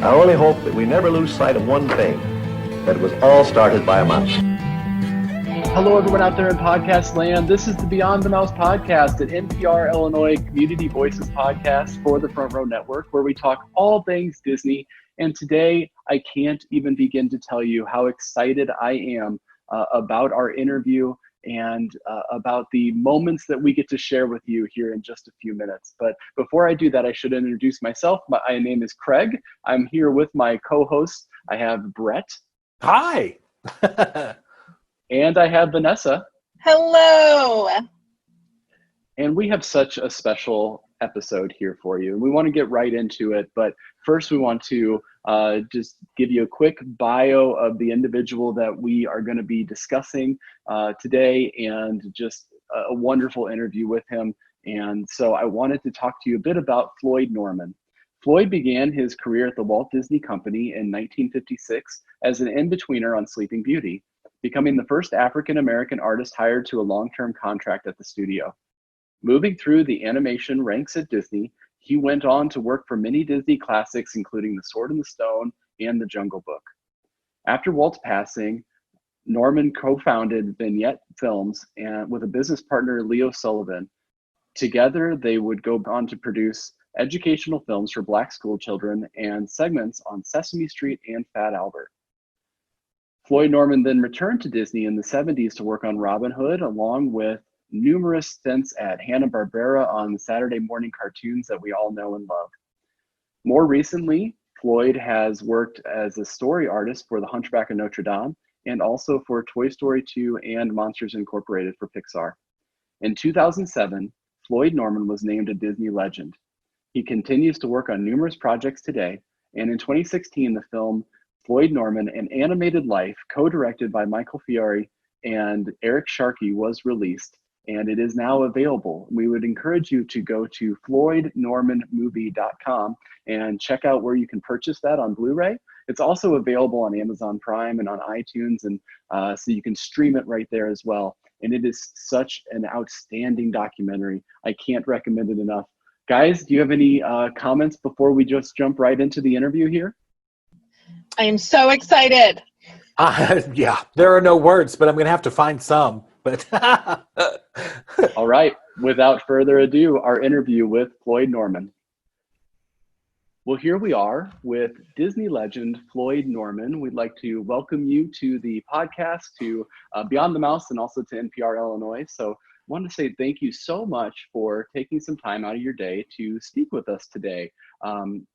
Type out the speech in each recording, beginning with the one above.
I only hope that we never lose sight of one thing, that it was all started by a mouse. Hello, everyone out there in podcast land. This is the Beyond the Mouse podcast, an NPR Illinois Community Voices podcast for the Front Row Network, where we talk all things Disney. And today, I can't even begin to tell you how excited I am about our interview and about the moments that we get to share with you here in just a few minutes. But before I do that, I should introduce myself. My name is Craig. I'm here with my co-host. I have Brett. Hi. And I have Vanessa. Hello. And we have such a special episode here for you. We want to get right into it, but first we want to just give you a quick bio of the individual that we are going to be discussing today, and just a wonderful interview with him. And so I wanted to talk to you a bit about Floyd Norman. Floyd began his career at the Walt Disney Company in 1956 as an in-betweener on Sleeping Beauty, becoming the first African-American artist hired to a long-term contract at the studio. Moving through the animation ranks at Disney, he went on to work for many Disney classics, including The Sword and the Stone and The Jungle Book. After Walt's passing, Norman co-founded Vignette Films and with a business partner, Leo Sullivan. Together, they would go on to produce educational films for Black school children and segments on Sesame Street and Fat Albert. Floyd Norman then returned to Disney in the 70s to work on Robin Hood, along with numerous stints at Hanna-Barbera on the Saturday morning cartoons that we all know and love. More recently, Floyd has worked as a story artist for The Hunchback of Notre Dame and also for Toy Story 2 and Monsters Incorporated for Pixar. In 2007, Floyd Norman was named a Disney Legend. He continues to work on numerous projects today, and in 2016, the film Floyd Norman, An Animated Life, co-directed by Michael Fiore and Eric Sharkey, was released, and it is now available. We would encourage you to go to floydnormanmovie.com and check out where you can purchase that on Blu-ray. It's also available on Amazon Prime and on iTunes, and so you can stream it right there as well. And it is such an outstanding documentary. I can't recommend it enough. Guys, do you have any comments before we just jump right into the interview here? I am so excited. Yeah, there are no words, but I'm going to have to find some. But All right, without further ado, our interview with Floyd Norman. Well, here we are with Disney legend Floyd Norman. We'd like to welcome you to the podcast, to Beyond the Mouse, and also to NPR Illinois. So I want to say thank you so much for taking some time out of your day to speak with us today. And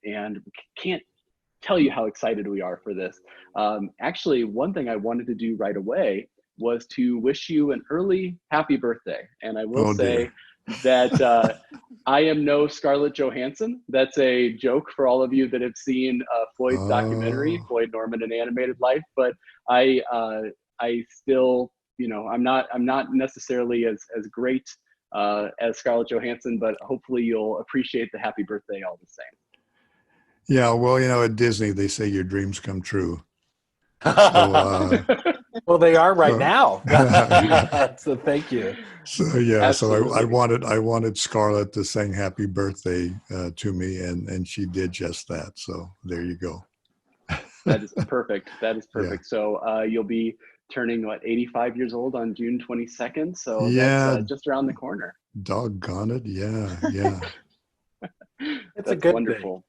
can't tell you how excited we are for this. Actually, one thing I wanted to do right away was to wish you an early happy birthday. And I will say that I am no Scarlett Johansson. That's a joke for all of you that have seen Floyd's documentary, Floyd Norman, An Animated Life. But I still, I'm not necessarily as great as Scarlett Johansson, but hopefully you'll appreciate the happy birthday all the same. Yeah, well, at Disney, they say your dreams come true. So, well, they are right now. So thank you. So yeah, Absolutely. so I wanted Scarlett to sing happy birthday to me, and she did just that. So there you go. That is perfect. That is perfect. Yeah. So you'll be turning 85 years old on June 22nd. So Yeah. that's just around the corner. Doggone it. Yeah. It's That's a good wonderful.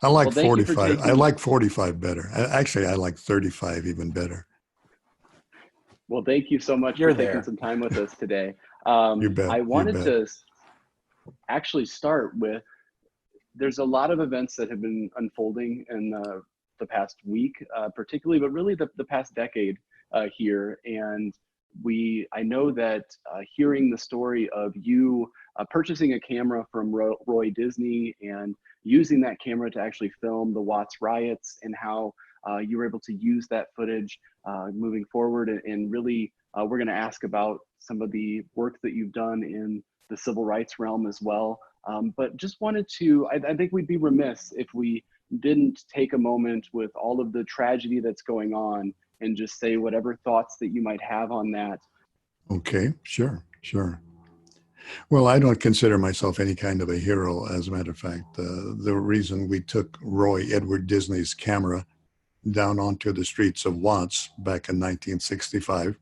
I like Well, thank you for 45. I taking- like 45 better. Actually, I like 35 even better. Well, thank you so much You're for taking there. some time with us today. You bet. I wanted you bet. to actually start with, there's a lot of events that have been unfolding in the past week, particularly, but really the past decade here. And I know that hearing the story of you purchasing a camera from Roy Disney and using that camera to actually film the Watts riots, and how you were able to use that footage moving forward. And really, we're going to ask about some of the work that you've done in the civil rights realm as well. But just wanted to, I think we'd be remiss if we didn't take a moment with all of the tragedy that's going on and just say whatever thoughts that you might have on that. Okay, sure. Well, I don't consider myself any kind of a hero. As a matter of fact, the reason we took Roy Edward Disney's camera down onto the streets of Watts back in 1965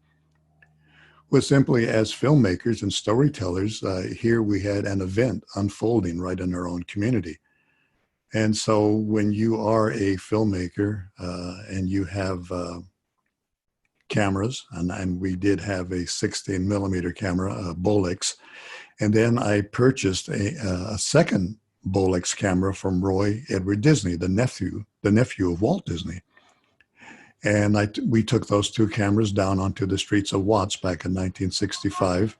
was simply as filmmakers and storytellers, here we had an event unfolding right in our own community. And so when you are a filmmaker and you have cameras, and we did have a 16 millimeter camera, a Bolex, and then I purchased a second Bolex camera from Roy Edward Disney, the nephew of Walt Disney. And we took those two cameras down onto the streets of Watts back in 1965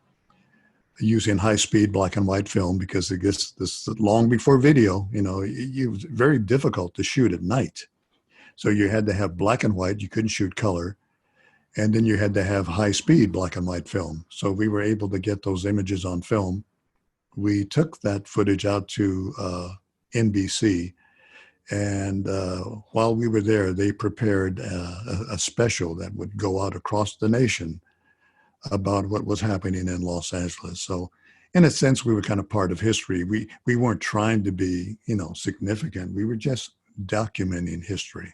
using high-speed black and white film, because I guess this long before video, it was very difficult to shoot at night. So you had to have black and white, you couldn't shoot color, and then you had to have high-speed black and white film. So we were able to get those images on film. We took that footage out to NBC, and while we were there, they prepared a special that would go out across the nation about what was happening in Los Angeles. So in a sense, we were kind of part of history. We weren't trying to be, significant. We were just documenting history.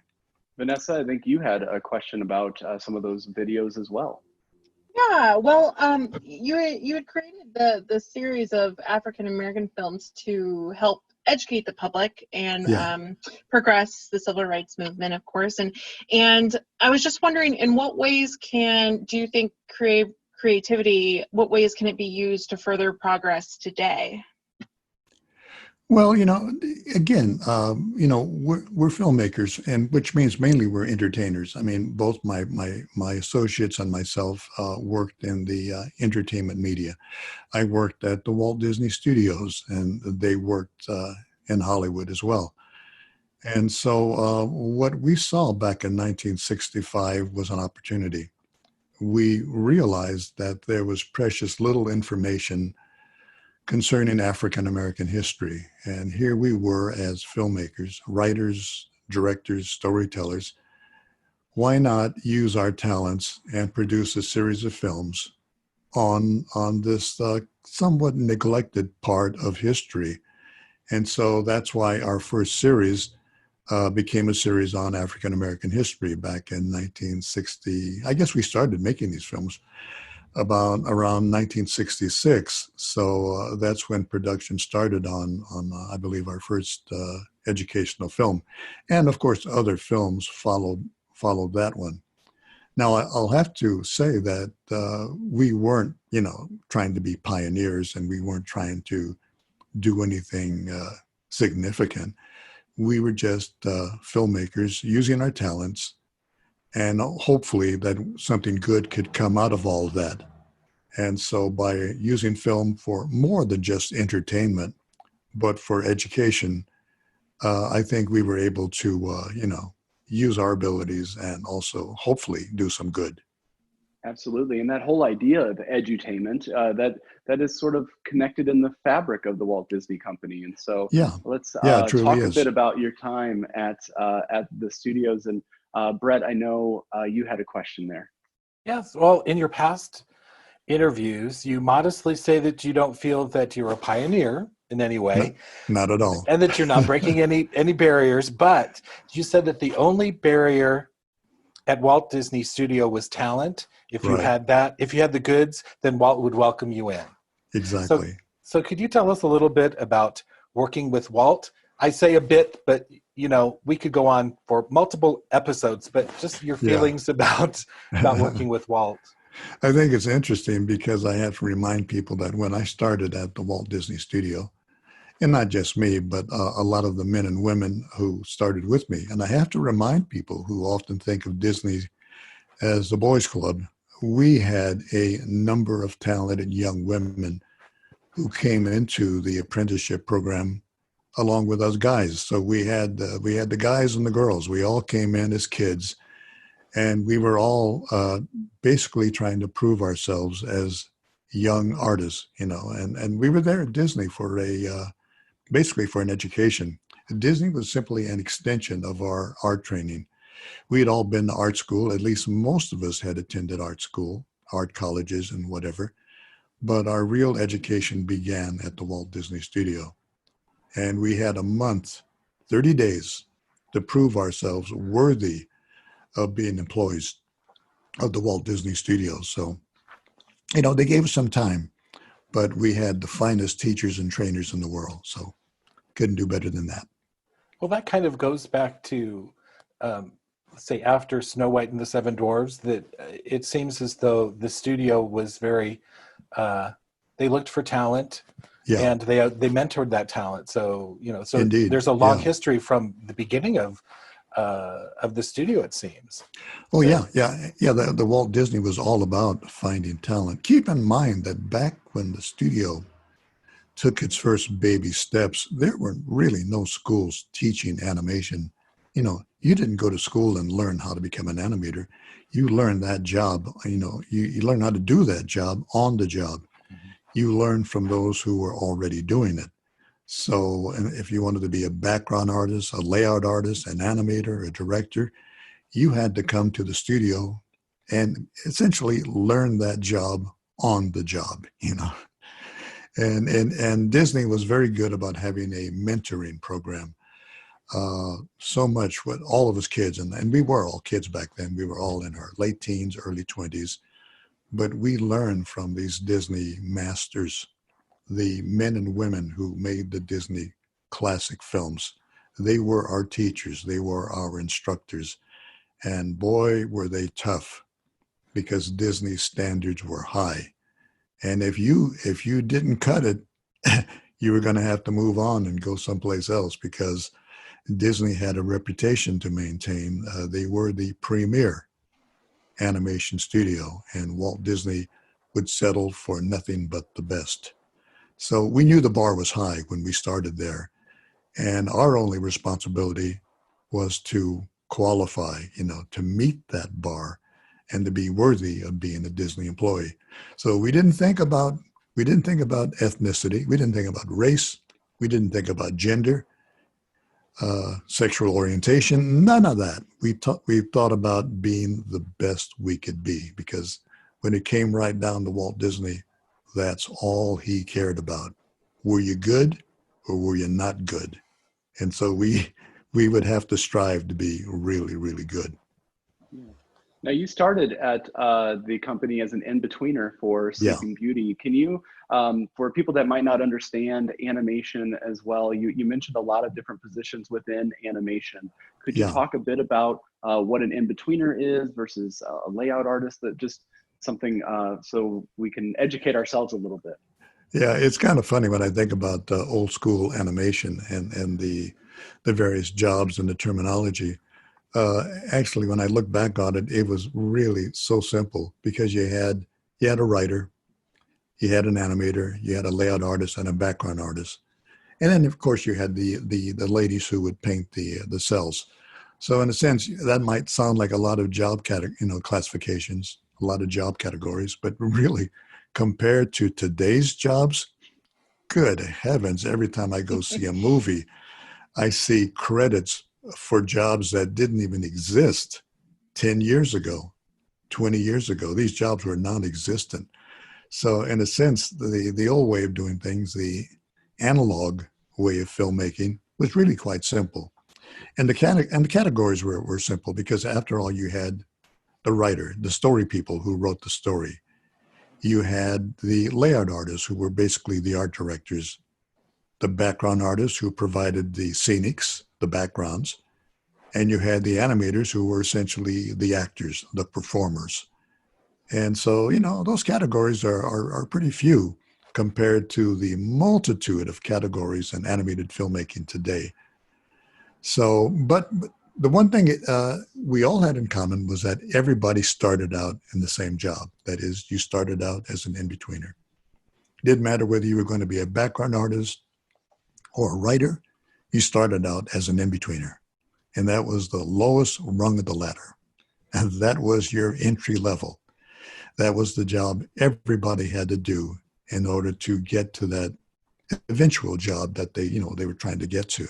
Vanessa, I think you had a question about some of those videos as well. Yeah, well, you had created the series of African American films to help educate the public and progress the civil rights movement, of course. And I was just wondering, in what ways do you think creativity, what ways can it be used to further progress today? Well, again, we're filmmakers, and which means mainly we're entertainers. I mean, both my associates and myself worked in the entertainment media. I worked at the Walt Disney Studios, and they worked in Hollywood as well. And so what we saw back in 1965 was an opportunity. We realized that there was precious little information concerning African American history. And here we were as filmmakers, writers, directors, storytellers. Why not use our talents and produce a series of films on this somewhat neglected part of history? And so that's why our first series became a series on African American history back in 1960. I guess we started making these films around 1966. So that's when production started on I believe, our first educational film. And of course, other films followed that one. Now, I'll have to say that we weren't, trying to be pioneers, and we weren't trying to do anything significant. We were just filmmakers using our talents, and hopefully that something good could come out of all of that. And so by using film for more than just entertainment, but for education, I think we were able to, use our abilities and also hopefully do some good. Absolutely. And that whole idea of edutainment, that is sort of connected in the fabric of the Walt Disney Company. And so let's talk a bit about your time at the studios. And Brett, I know you had a question there. Yes. Well, in your past interviews, you modestly say that you don't feel that you're a pioneer in any way. Not at all. And that you're not breaking any barriers. But you said that the only barrier at Walt Disney Studio was talent. If you had that, if you had the goods, then Walt would welcome you in. Exactly. So could you tell us a little bit about working with Walt? I say a bit, but we could go on for multiple episodes, but just your feelings about working with Walt. I think it's interesting because I have to remind people that when I started at the Walt Disney Studio, and not just me, but a lot of the men and women who started with me, and I have to remind people who often think of Disney as the boys' club, we had a number of talented young women who came into the apprenticeship program along with us guys. So we had the guys and the girls. We all came in as kids, and we were all basically trying to prove ourselves as young artists, and we were there at Disney for basically for an education. Disney was simply an extension of our art training. We had all been to art school. At least most of us had attended art school, art colleges and whatever. but our real education began at the Walt Disney Studio. And we had a month, 30 days, to prove ourselves worthy of being employees of the Walt Disney Studios. So, they gave us some time, but we had the finest teachers and trainers in the world. So couldn't do better than that. Well, that kind of goes back to, let's say, after Snow White and the Seven Dwarfs, that it seems as though the studio was very, they looked for talent, and they mentored that talent. So, so Indeed. There's a long history from the beginning of the studio, it seems. Oh, so, the Walt Disney was all about finding talent. Keep in mind that back when the studio took its first baby steps, there were really no schools teaching animation. You didn't go to school and learn how to become an animator. You learned that job, you learn how to do that job on the job. Mm-hmm. You learn from those who were already doing it. So if you wanted to be a background artist, a layout artist, an animator, a director, you had to come to the studio and essentially learn that job on the job, And Disney was very good about having a mentoring program. So much with all of us kids, and we were all kids back then. We were all in our late teens, early 20s, but we learned from these Disney masters, the men and women who made the Disney classic films. They were our teachers. They were our instructors. And boy, were they tough, because Disney's standards were high. And if you didn't cut it, you were going to have to move on and go someplace else, because Disney had a reputation to maintain. They were the premier animation studio, and Walt Disney would settle for nothing but the best. So we knew the bar was high when we started there. And our only responsibility was to qualify, to meet that bar and to be worthy of being a Disney employee. So we didn't think about ethnicity. We didn't think about race. We didn't think about gender, sexual orientation, none of that. We thought about being the best we could be, because when it came right down to Walt Disney, that's all he cared about. Were you good or were you not good? And so we would have to strive to be really, really good. Now, you started at the company as an in-betweener for Sleeping Beauty. Can you, for people that might not understand animation as well, you mentioned a lot of different positions within animation. Could you talk a bit about what an in-betweener is versus a layout artist? That just something so we can educate ourselves a little bit. Yeah, it's kind of funny when I think about old school animation and the various jobs and the terminology. Actually, when I look back on it, it was really so simple, because you had a writer, you had an animator, you had a layout artist and a background artist. And then, of course, you had the ladies who would paint the cells. So in a sense, that might sound like a lot of job classifications, a lot of job categories, but really, compared to today's jobs, good heavens, every time I go see a movie, I see credits for jobs that didn't even exist 10 years ago, 20 years ago. These jobs were non-existent. So in a sense, the old way of doing things, the analog way of filmmaking, was really quite simple. And the categories were simple, because after all, you had the writer, the story people who wrote the story. You had the layout artists, who were basically the art directors, the background artists who provided the scenics, the backgrounds, and you had the animators, who were essentially the actors, the performers. And so, those categories are pretty few compared to the multitude of categories in animated filmmaking today. So, but the one thing we all had in common was that everybody started out in the same job. That is, you started out as an in-betweener. It didn't matter whether you were going to be a background artist or a writer, you started out as an in-betweener. And that was the lowest rung of the ladder. And that was your entry level. That was the job everybody had to do in order to get to that eventual job that they were trying to get to.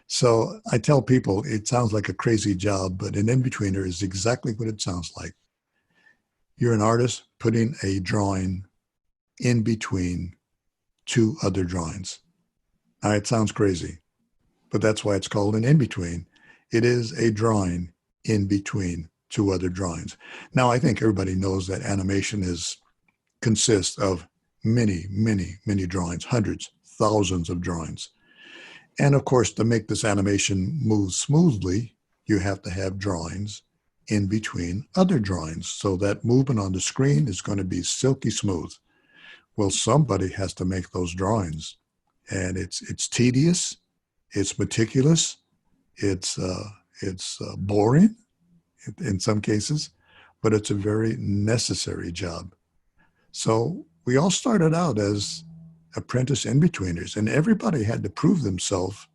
So I tell people, it sounds like a crazy job, but an in-betweener is exactly what it sounds like. You're an artist putting a drawing in between two other drawings. Now, it sounds crazy, but that's why it's called an in-between. It is a drawing in between two other drawings. Now, I think everybody knows that animation consists of many, many, many drawings, hundreds, thousands of drawings. And of course, to make this animation move smoothly, you have to have drawings in between other drawings. So that movement on the screen is going to be silky smooth. Well, somebody has to make those drawings. And it's tedious, it's meticulous, it's boring in some cases, but it's a very necessary job. So we all started out as apprentice in-betweeners, and everybody had to prove themselves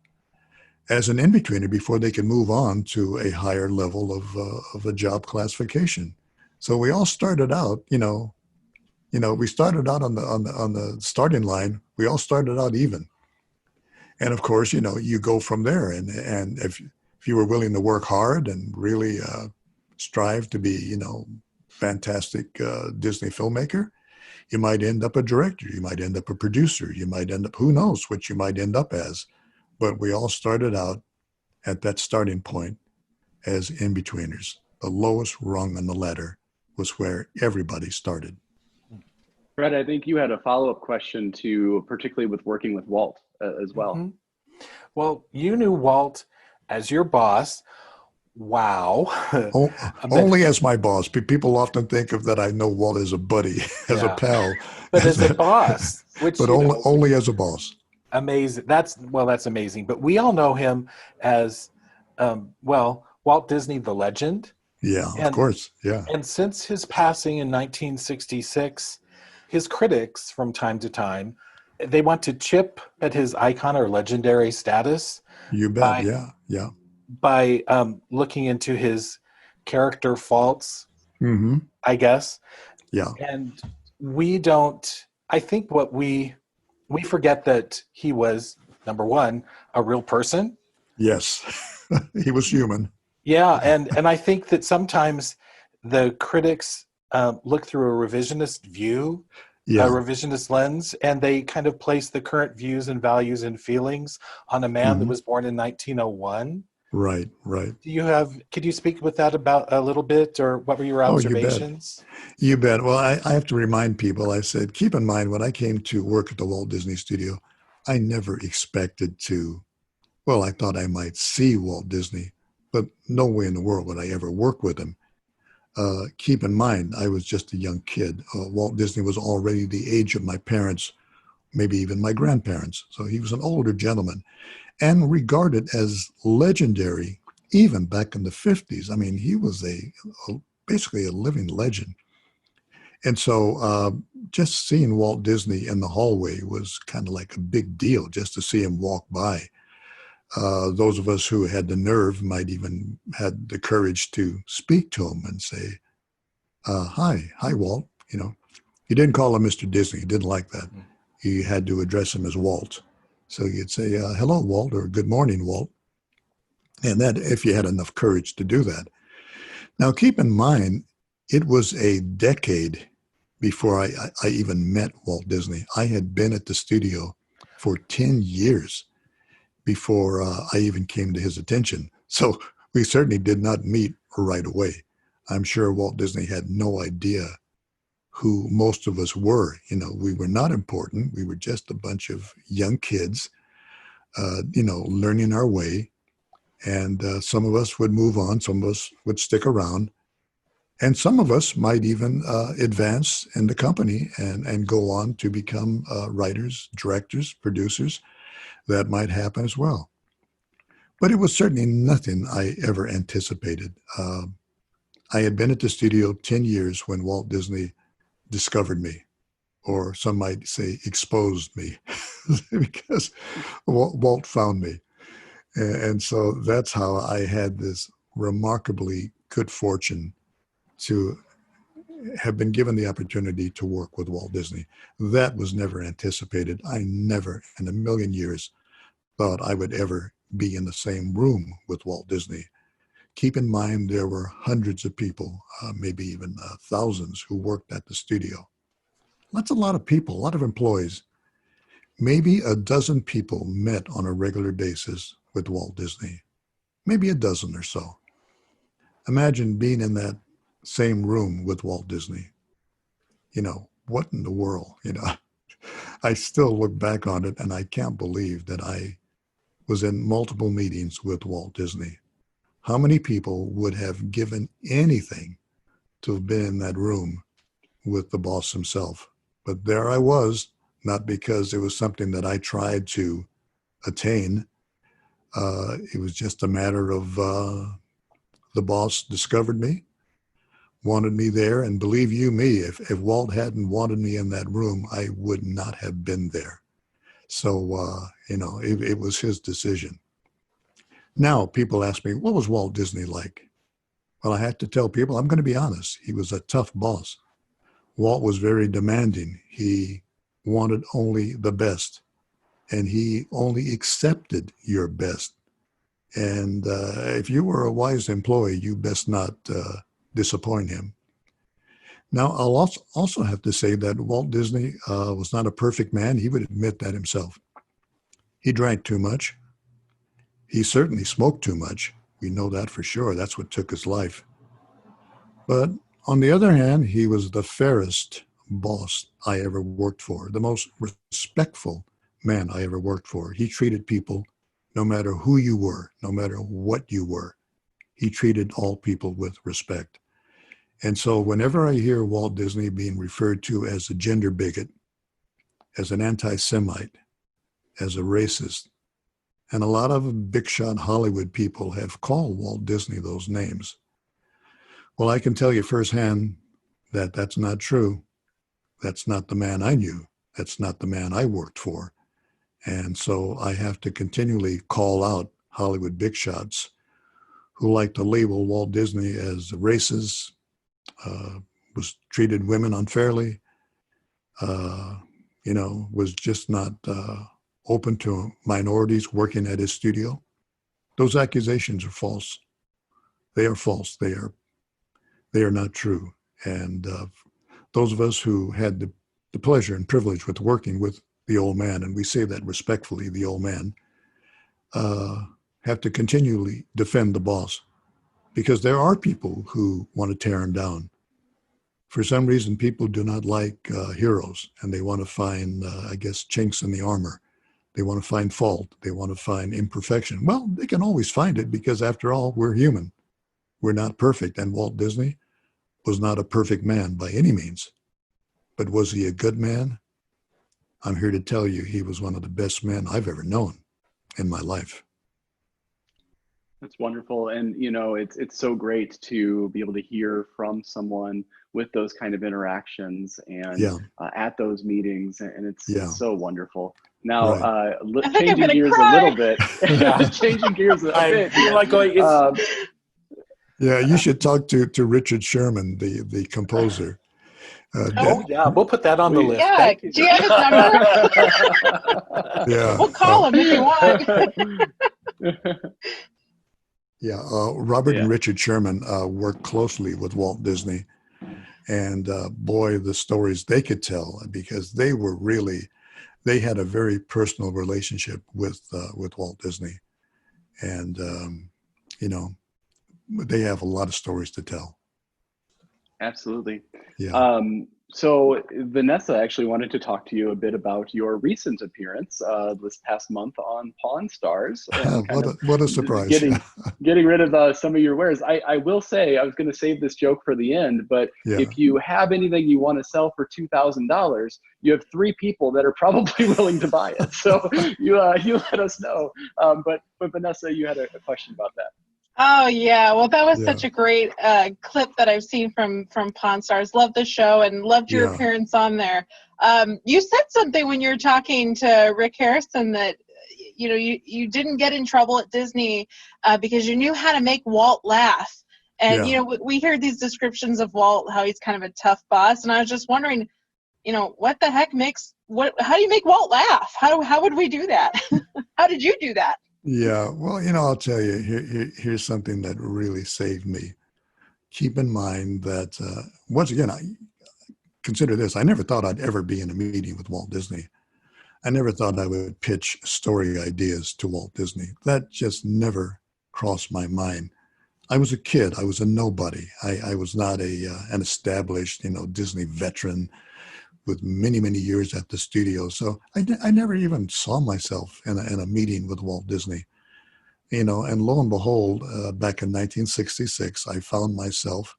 as an in-betweener before they could move on to a higher level of a job classification. So we all started out, we started out on the starting line. We all started out even, and of course, you go from there. And if you were willing to work hard and really strive to be, fantastic Disney filmmaker, you might end up a director. You might end up a producer. You might end up, who knows what you might end up as. But we all started out at that starting point as in-betweeners. The lowest rung on the ladder was where everybody started. Fred, I think you had a follow-up question to, particularly with working with Walt as well. Mm-hmm. Well, you knew Walt as your boss. Wow. Only as my boss. People often think of that I know Walt as a buddy, as a pal. But as a boss. Which, but only as a boss. Amazing. That's amazing. But we all know him as, Walt Disney, the legend. Yeah, of course. Yeah. And since his passing in 1966, his critics from time to time, they want to chip at his icon or legendary status. You bet. Yeah. By looking into his character faults, I guess. Yeah. And I think what we forget that he was, number one, a real person. Yes. He was human. Yeah. And I think that sometimes the critics look through a revisionist view, a revisionist lens, and they kind of place the current views and values and feelings on a man that was born in 1901. Right. Could you speak with that about a little bit, or what were your observations? You bet. Well, I have to remind people, I said, keep in mind, when I came to work at the Walt Disney Studio, I never expected I thought I might see Walt Disney, but no way in the world would I ever work with him. Keep in mind, I was just a young kid. Walt Disney was already the age of my parents, maybe even my grandparents. So he was an older gentleman and regarded as legendary even back in the 50s. I mean, he was basically a living legend. And so just seeing Walt Disney in the hallway was kind of like a big deal, just to see him walk by. Those of us who had the nerve might even had the courage to speak to him and say, hi, Walt. You didn't call him Mr. Disney. He didn't like that. You had to address him as Walt. So you'd say, hello, Walt, or good morning, Walt. And that, if you had enough courage to do that. Now, keep in mind, it was a decade before I even met Walt Disney. I had been at the studio for 10 years before I even came to his attention. So we certainly did not meet right away. I'm sure Walt Disney had no idea who most of us were. We were not important. We were just a bunch of young kids, learning our way. And some of us would move on. Some of us would stick around. And some of us might even advance in the company and go on to become writers, directors, producers. That might happen as well. But it was certainly nothing I ever anticipated. I had been at the studio 10 years when Walt Disney discovered me, or some might say exposed me, because Walt found me. And so that's how I had this remarkably good fortune to have been given the opportunity to work with Walt Disney. That was never anticipated. I never in a million years thought I would ever be in the same room with Walt Disney. Keep in mind, there were hundreds of people, maybe even thousands, who worked at the studio. That's a lot of people, a lot of employees. Maybe a dozen people met on a regular basis with Walt Disney. Maybe a dozen or so. Imagine being in that same room with Walt Disney. What in the world? I still look back on it and I can't believe that I was in multiple meetings with Walt Disney. How many people would have given anything to have been in that room with the boss himself? But there I was, not because it was something that I tried to attain. It was just a matter of the boss discovered me, wanted me there, and believe you me, if Walt hadn't wanted me in that room, I would not have been there. So, it was his decision. Now, people ask me, what was Walt Disney like? Well, I had to tell people, I'm going to be honest, he was a tough boss. Walt was very demanding. He wanted only the best, and he only accepted your best. And if you were a wise employee, you best not disappoint him. Now, I'll also have to say that Walt Disney was not a perfect man. He would admit that himself. He drank too much. He certainly smoked too much. We know that for sure. That's what took his life. But on the other hand, he was the fairest boss I ever worked for, the most respectful man I ever worked for. He treated people, no matter who you were, no matter what you were, he treated all people with respect. And so whenever I hear Walt Disney being referred to as a gender bigot, as an anti-Semite, as a racist, and a lot of big shot Hollywood people have called Walt Disney those names. Well, I can tell you firsthand that that's not true. That's not the man I knew. That's not the man I worked for. And so I have to continually call out Hollywood big shots who like to label Walt Disney as racist, was treated women unfairly, was just not open to minorities working at his studio. Those accusations are false. They are false. They are not true. And those of us who had the pleasure and privilege with working with the old man, and we say that respectfully, the old man, have to continually defend the boss, because there are people who want to tear him down. For some reason, people do not like heroes, and they want to find, chinks in the armor. They want to find fault. They want to find imperfection. Well, they can always find it, because after all, we're human. We're not perfect. And Walt Disney was not a perfect man by any means. But was he a good man? I'm here to tell you he was one of the best men I've ever known in my life. That's wonderful. And, it's so great to be able to hear from someone with those kind of interactions and at those meetings. And it's so wonderful. Now, right. Changing gears a little bit. Changing gears a bit. Yeah, you should talk to Richard Sherman, the composer. We'll put that on the list. Yeah, do you have his number? Yeah, we'll call him if you want. Robert and Richard Sherman worked closely with Walt Disney, and boy, the stories they could tell, because they had a very personal relationship with Walt Disney, and they have a lot of stories to tell. Absolutely. Yeah. So Vanessa actually wanted to talk to you a bit about your recent appearance this past month on Pawn Stars. What a surprise. Getting rid of some of your wares. I will say, I was going to save this joke for the end, but if you have anything you want to sell for $2,000, you have 3 people that are probably willing to buy it. So you let us know. But Vanessa, you had a question about that. Oh yeah, well that was such a great clip that I've seen from Pawn Stars. Love the show and loved your appearance on there. You said something when you were talking to Rick Harrison that you didn't get in trouble at Disney because you knew how to make Walt laugh. And we hear these descriptions of Walt, how he's kind of a tough boss, and I was just wondering, what the heck how do you make Walt laugh? How would we do that? How did you do that? Yeah, well, I'll tell you, here's something that really saved me. Keep in mind that, once again, consider this. I never thought I'd ever be in a meeting with Walt Disney. I never thought I would pitch story ideas to Walt Disney. That just never crossed my mind. I was a kid. I was a nobody. I was not an established, Disney veteran with many, many years at the studio. So I never even saw myself in a meeting with Walt Disney. And lo and behold, back in 1966, I found myself,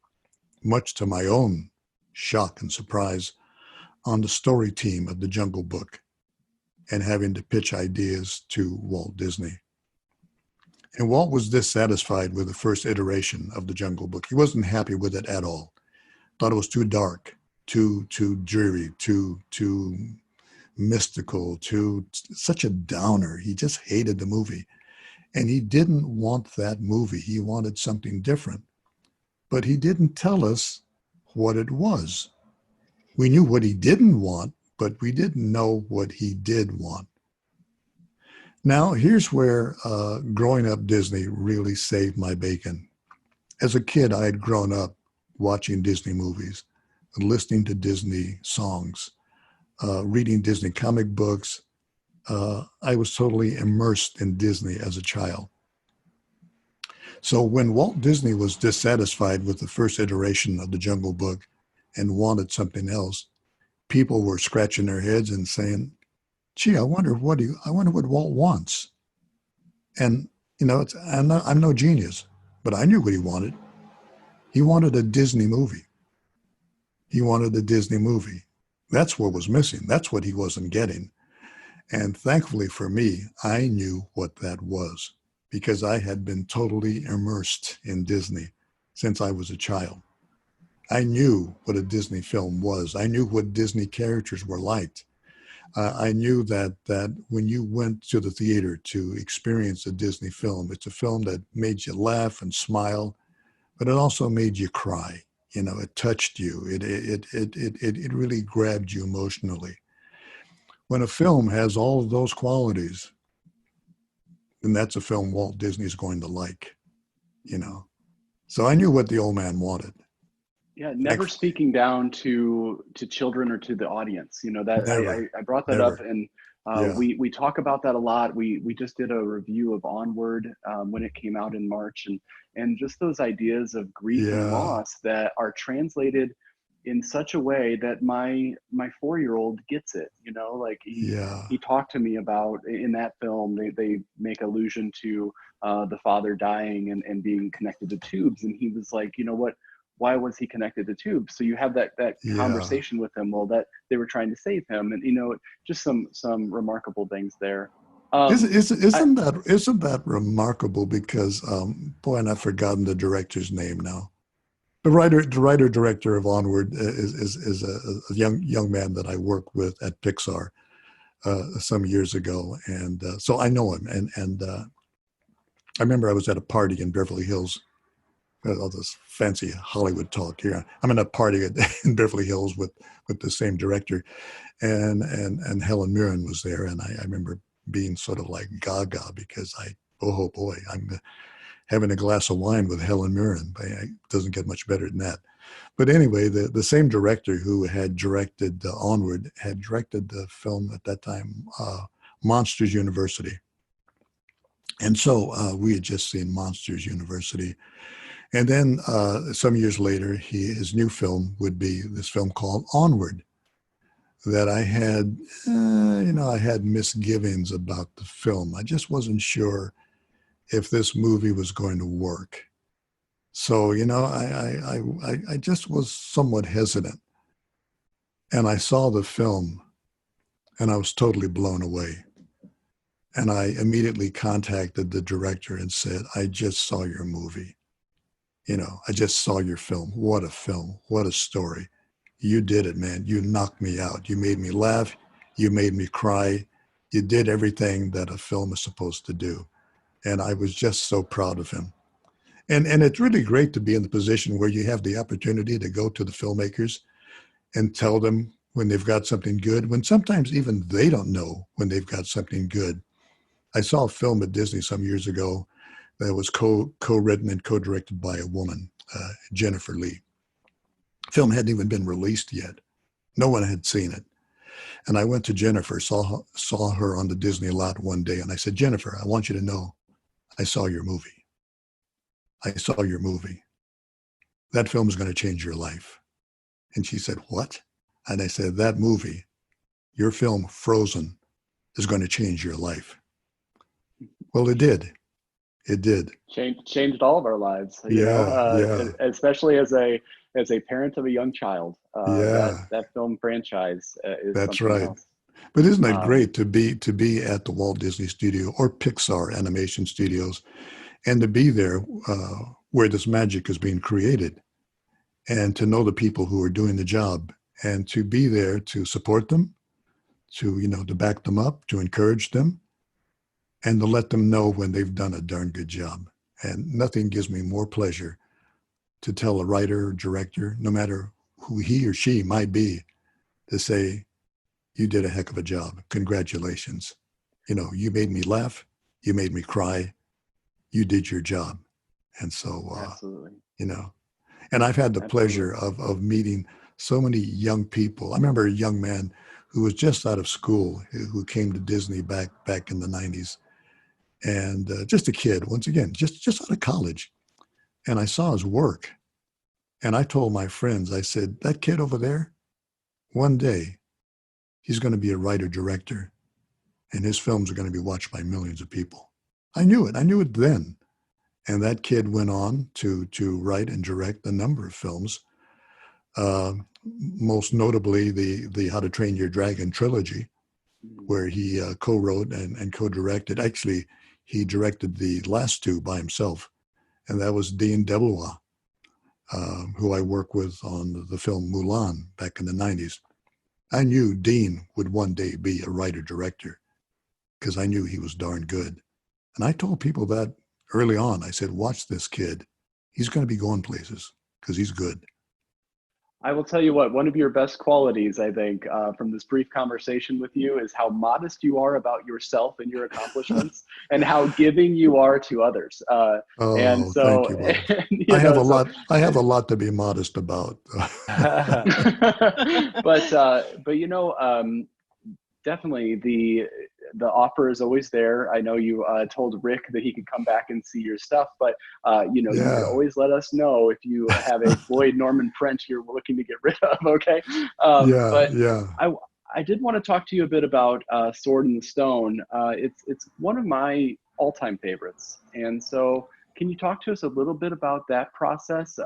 much to my own shock and surprise, on the story team of The Jungle Book and having to pitch ideas to Walt Disney. And Walt was dissatisfied with the first iteration of The Jungle Book. He wasn't happy with it at all. Thought it was too dark, too dreary, too mystical, such a downer. He just hated the movie. And he didn't want that movie. He wanted something different. But he didn't tell us what it was. We knew what he didn't want, but we didn't know what he did want. Now, here's where growing up Disney really saved my bacon. As a kid, I had grown up watching Disney movies, listening to Disney songs, reading Disney comic books. I was totally immersed in Disney as a child. So when Walt Disney was dissatisfied with the first iteration of The Jungle Book and wanted something else, people were scratching their heads and saying, "Gee, I wonder what Walt wants." And I'm no genius, but I knew what he wanted. He wanted a Disney movie. He wanted a Disney movie. That's what was missing. That's what he wasn't getting. And thankfully for me, I knew what that was because I had been totally immersed in Disney since I was a child. I knew what a Disney film was. I knew what Disney characters were like. I knew that when you went to the theater to experience a Disney film, it's a film that made you laugh and smile, but it also made you cry. It touched you. It really grabbed you emotionally. When a film has all of those qualities, then that's a film Walt Disney's going to like, So I knew what the old man wanted. Yeah, never speaking down to children or to the audience. That Never, I brought that never. up, and Yeah. we talk about that a lot. We just did a review of Onward when it came out in March, and just those ideas of grief and Yeah. loss that are translated in such a way that my 4-year-old gets it. He talked to me about in that film. They make allusion to the father dying and being connected to tubes, and he was like, you know what? Why was he connected to tubes? So you have that conversation with him. Well, that they were trying to save him, and just some remarkable things there. Isn't that remarkable? Because boy, and I've forgotten the director's name now. The writer director of Onward is a young man that I worked with at Pixar some years ago, and so I know him. And I remember I was at a party in Beverly Hills. All this fancy Hollywood talk here. I'm in a party in Beverly Hills with the same director, and Helen Mirren was there, and I remember being sort of like gaga because oh boy, I'm having a glass of wine with Helen Mirren. It doesn't get much better than that. But anyway, the same director who had directed Onward had directed the film at that time, Monsters University. And so we had just seen Monsters University. And then some years later, his new film would be this film called Onward, that I had, I had misgivings about the film. I just wasn't sure if this movie was going to work. So, I just was somewhat hesitant. And I saw the film and I was totally blown away. And I immediately contacted the director and said, "I just saw your movie. I just saw your film. What a film. What a story. You did it, man. You knocked me out. You made me laugh. You made me cry. You did everything that a film is supposed to do." And I was just so proud of him. And it's really great to be in the position where you have the opportunity to go to the filmmakers and tell them when they've got something good, when sometimes even they don't know when they've got something good. I saw a film at Disney some years ago that was co-written and co-directed by a woman, Jennifer Lee. The film hadn't even been released yet. No one had seen it. And I went to Jennifer, saw her on the Disney lot one day, and I said, Jennifer, I want you to know I saw your movie. I saw your movie. That film is going to change your life. And she said, what? And I said, that movie, your film, Frozen, is going to change your life. Well, it did. It did. Changed all of our lives, Yeah. especially as a parent of a young child. Yeah. That film franchise is That's something right. else. But isn't it great to be at the Walt Disney Studio or Pixar Animation Studios, and to be there where this magic is being created, and to know the people who are doing the job, and to be there to support them, to back them up, to encourage them, and to let them know when they've done a darn good job. And nothing gives me more pleasure to tell a writer or director, no matter who he or she might be, to say, you did a heck of a job. Congratulations. You made me laugh. You made me cry. You did your job. And so, Absolutely. And I've had the pleasure of meeting so many young people. I remember a young man who was just out of school, who came to Disney back in the 90s. And just a kid, once again, just out of college. And I saw his work. And I told my friends, I said, that kid over there, one day, he's going to be a writer-director, and his films are going to be watched by millions of people. I knew it. I knew it then. And that kid went on to write and direct a number of films, most notably the How to Train Your Dragon trilogy, where he co-wrote and co-directed. Actually, he directed the last two by himself, and that was Dean DeBlois, who I worked with on the film Mulan back in the 90s. I knew Dean would one day be a writer-director because I knew he was darn good. And I told people that early on. I said, watch this kid. He's going to be going places because he's good. I will tell you what, one of your best qualities, I think, from this brief conversation with you is how modest you are about yourself and your accomplishments and how giving you are to others. And so, thank you, Bob. I have a lot to be modest about. but definitely the offer is always there. I know you told Rick that he could come back and see your stuff, but you can always let us know if you have a Floyd Norman print you're looking to get rid of. Okay. I did want to talk to you a bit about Sword in the Stone. It's one of my all-time favorites, and so can you talk to us a little bit about that process?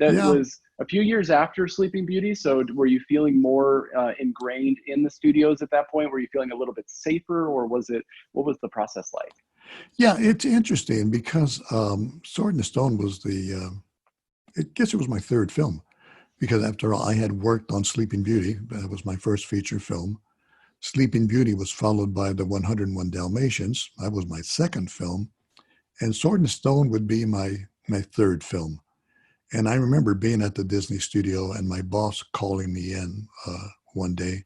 Was a few years after Sleeping Beauty. So were you feeling more ingrained in the studios at that point? Were you feeling a little bit safer, or what was the process like? Yeah, it's interesting because Sword in the Stone was I guess it was my third film, because after all, I had worked on Sleeping Beauty. That was my first feature film. Sleeping Beauty was followed by the 101 Dalmatians. That was my second film. And Sword in the Stone would be my third film. And I remember being at the Disney studio and my boss calling me in one day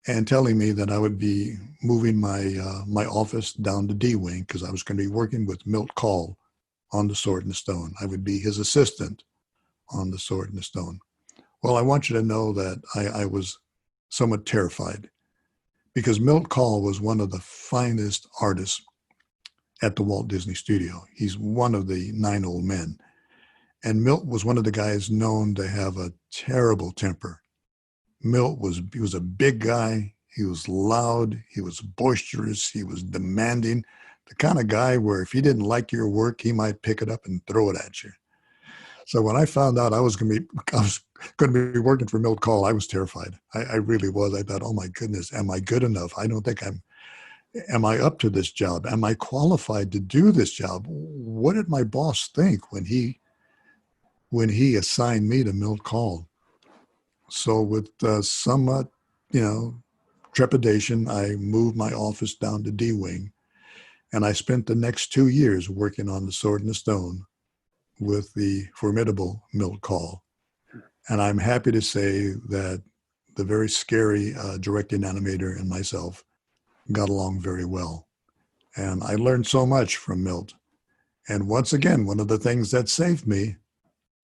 and telling me that I would be moving my office down to D Wing because I was going to be working with Milt Kahl on the Sword in the Stone. I would be his assistant on the Sword in the Stone. Well, I want you to know that I was somewhat terrified because Milt Kahl was one of the finest artists at the Walt Disney Studio. He's one of the 9 old men. And Milt was one of the guys known to have a terrible temper. Milt was a big guy. He was loud. He was boisterous. He was demanding. The kind of guy where if he didn't like your work, he might pick it up and throw it at you. So when I found out I was going to be working for Milt Kahl, I was terrified. I really was. I thought, oh my goodness, am I good enough? I don't think am I up to this job? Am I qualified to do this job? What did my boss think when he assigned me to Milt Kahl? So with somewhat, trepidation, I moved my office down to D Wing, and I spent the next 2 years working on the Sword in the Stone with the formidable Milt Kahl. And I'm happy to say that the very scary directing animator and myself got along very well. And I learned so much from Milt. And once again, one of the things that saved me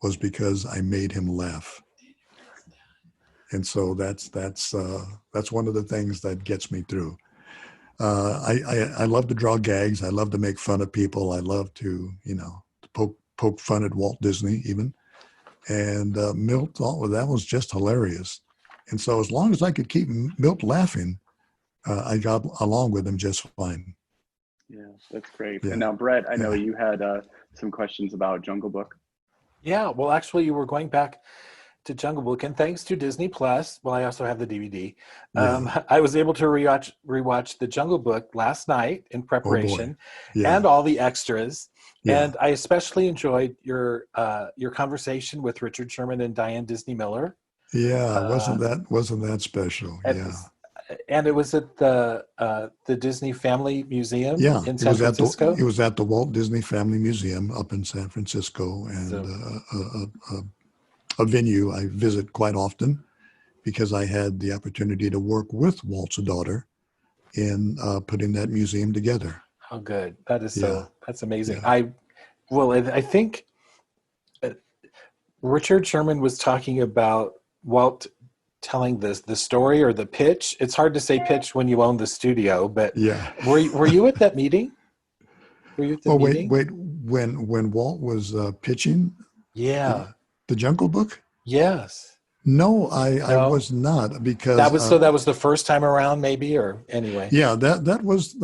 was because I made him laugh. And so that's one of the things that gets me through. I love to draw gags. I love to make fun of people. I love to, to poke fun at Walt Disney even. And Milt thought, well, that was just hilarious. And so as long as I could keep Milt laughing, I got along with him just fine. Yeah, that's great. Yeah. And now, Brett, I know Yeah. you had some questions about Jungle Book. Yeah, well, actually, you were going back to Jungle Book, and thanks to Disney Plus, well, I also have the DVD. I was able to rewatch the Jungle Book last night in Oh boy. preparation, Yeah. and all the extras. Yeah. And I especially enjoyed your conversation with Richard Sherman and Diane Disney Miller. Yeah. Wasn't that special? Yeah. And it was at the Disney Family Museum Yeah. in San Francisco. It was at the Walt Disney Family Museum up in San Francisco, and So- a venue I visit quite often because I had the opportunity to work with Walt's daughter in putting that museum together. Oh, good. That is that's amazing. Yeah. I think Richard Sherman was talking about Walt telling the story or the pitch. It's hard to say pitch when you own the studio, but Yeah. were you at that meeting? Were you at the meeting? Wait. When Walt was pitching Yeah. the Jungle Book? Yes. No, I was not, because That was the first time around, maybe, or anyway. Yeah, that was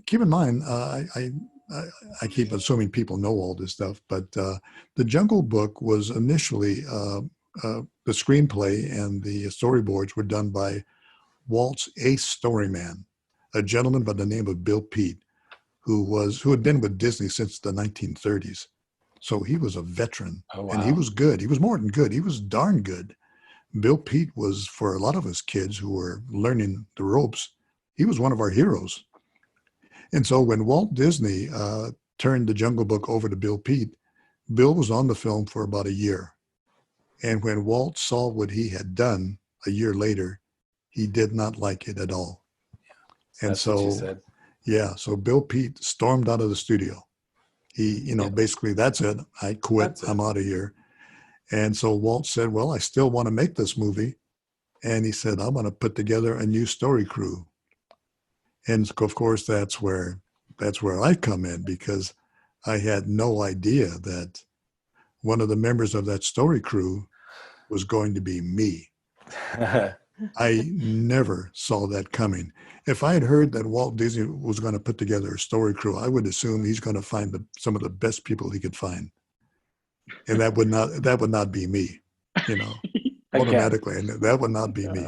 keep in mind, I keep assuming people know all this stuff, but the Jungle Book was initially the screenplay and the storyboards were done by Walt's ace storyman, a gentleman by the name of Bill Peet, who had been with Disney since the 1930s. So he was a veteran. Oh, wow. And he was good. He was more than good. He was darn good. Bill Peet was, for a lot of us kids who were learning the ropes, he was one of our heroes. And so when Walt Disney turned the Jungle Book over to Bill Peet, Bill was on the film for about a year. And when Walt saw what he had done a year later, he did not like it at all. And That's what you said. yeah, so Bill Peet stormed out of the studio. He, basically, that's it. I quit. I'm out of here. And so Walt said, well, I still want to make this movie. And he said, I'm going to put together a new story crew. And of course, that's where I come in, because I had no idea that one of the members of that story crew was going to be me. I never saw that coming. If I had heard that Walt Disney was going to put together a story crew, I would assume he's going to find some of the best people he could find, and that would not be me, automatically, and that would not be me.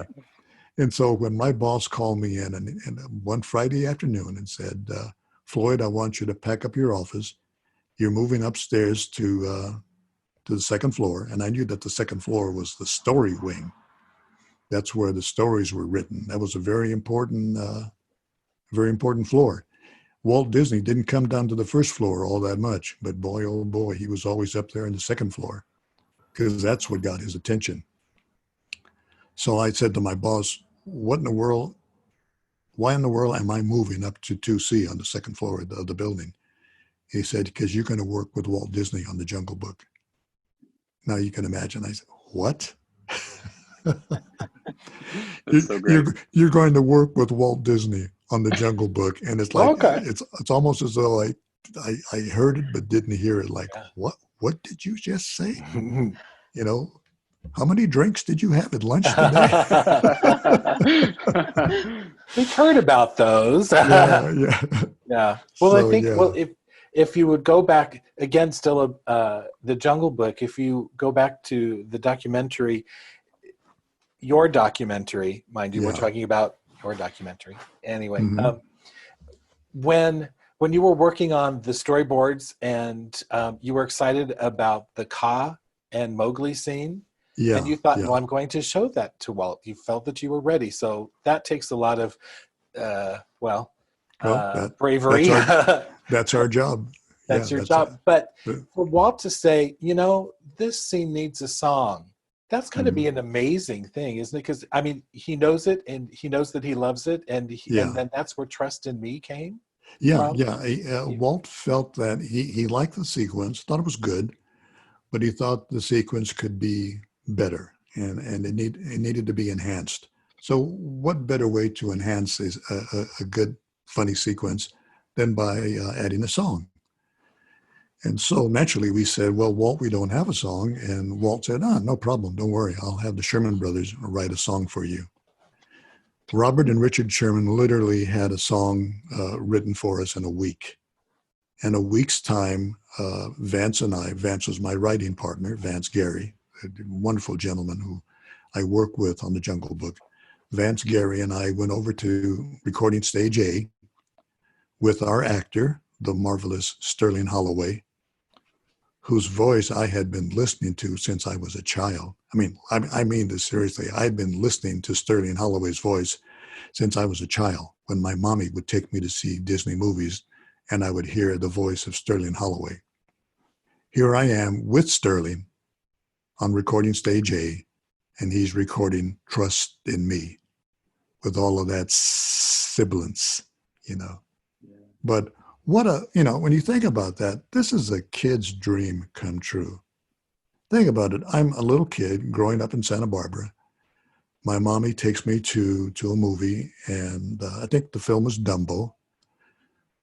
And so when my boss called me in and one Friday afternoon and said, Floyd, I want you to pack up your office. You're moving upstairs to the second floor, and I knew that the second floor was the story wing. That's where the stories were written. That was a very important floor. Walt Disney didn't come down to the first floor all that much, but boy, oh boy, he was always up there in the second floor, because that's what got his attention. So I said to my boss, why in the world am I moving up to 2C on the second floor of the building? He said, because you're going to work with Walt Disney on the Jungle Book. Now you can imagine. I said, what? That's so great. You're going to work with Walt Disney on the Jungle Book, and it's like it's almost as though I heard it but didn't hear it. Like, what did you just say? How many drinks did you have at lunch today? We've heard about those. Yeah. Yeah. Well, So, I think yeah. if you would go back again, still the Jungle Book. If you go back to the documentary, your documentary, mind you, we're Yeah. talking about your documentary. Anyway, Mhm. when you were working on the storyboards and you were excited about the Ka and Mowgli scene, Yeah. and you thought, yeah. well, I'm going to show that to Walt. You felt that you were ready. So that takes a lot of, bravery. That's our job. That's Yeah, your job. But but- for Walt to say, this scene needs a song, that's going to be an amazing thing, isn't it? Because, I mean, he knows it, and he knows that he loves it, and then that's where Trust in Me came. Yeah, from. yeah. Walt felt that he liked the sequence, thought it was good, but he thought the sequence could be better. and it needed to be enhanced. So what better way to enhance a good, funny sequence than by adding a song? And so naturally we said, well, Walt, we don't have a song. And Walt said, no problem. Don't worry. I'll have the Sherman Brothers write a song for you. Robert and Richard Sherman literally had a song written for us in a week. In a week's time, Vance and I, Vance was my writing partner, Vance Gary, a wonderful gentleman who I work with on the Jungle Book. Vance Gary and I went over to recording stage A with our actor, the marvelous Sterling Holloway, whose voice I had been listening to since I was a child. I mean this seriously. I'd been listening to Sterling Holloway's voice since I was a child, when my mommy would take me to see Disney movies and I would hear the voice of Sterling Holloway. Here I am with Sterling on recording stage A, and he's recording Trust in Me with all of that sibilance, Yeah. But when you think about that, this is a kid's dream come true. Think about it. I'm a little kid growing up in Santa Barbara. My mommy takes me to a movie, and I think the film was Dumbo.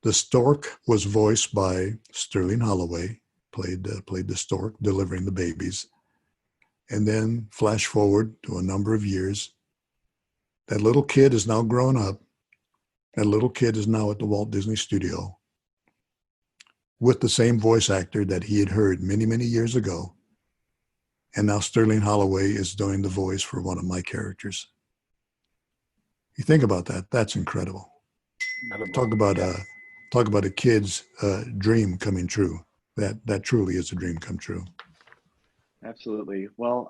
The stork was voiced by Sterling Holloway, played the stork delivering the babies. And then flash forward to a number of years. That little kid is now grown up. That little kid is now at the Walt Disney Studio with the same voice actor that he had heard many, many years ago. And now Sterling Holloway is doing the voice for one of my characters. You think about that, that's incredible. Talk about a kid's dream coming true. That truly is a dream come true. Absolutely. Well,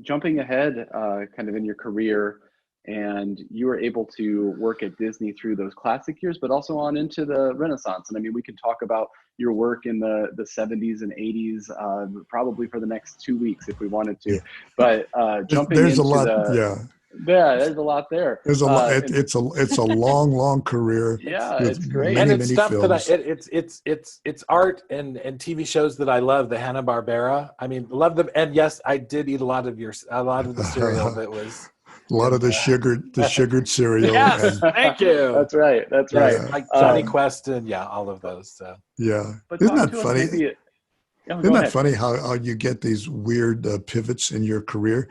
jumping ahead kind of in your career, and you were able to work at Disney through those classic years, but also on into the Renaissance. And I mean, we can talk about your work in the 70s and 80s probably for the next 2 weeks if we wanted to. Yeah. But jumping there's into a lot, yeah, there's a lot there. There's a lot. It's a long career. Yeah, with it's great. And many, it's many stuff films. that it's art and TV shows that I love. The Hanna-Barbera. I mean, love them. And yes, I did eat a lot of the cereal that was A lot of the sugared cereal. Yes, thank you. That's right. That's right. Like Johnny Quest and all of those. So. Yeah. But Isn't talk that to us funny? maybe- Oh, Isn't go that ahead. funny how you get these weird pivots in your career?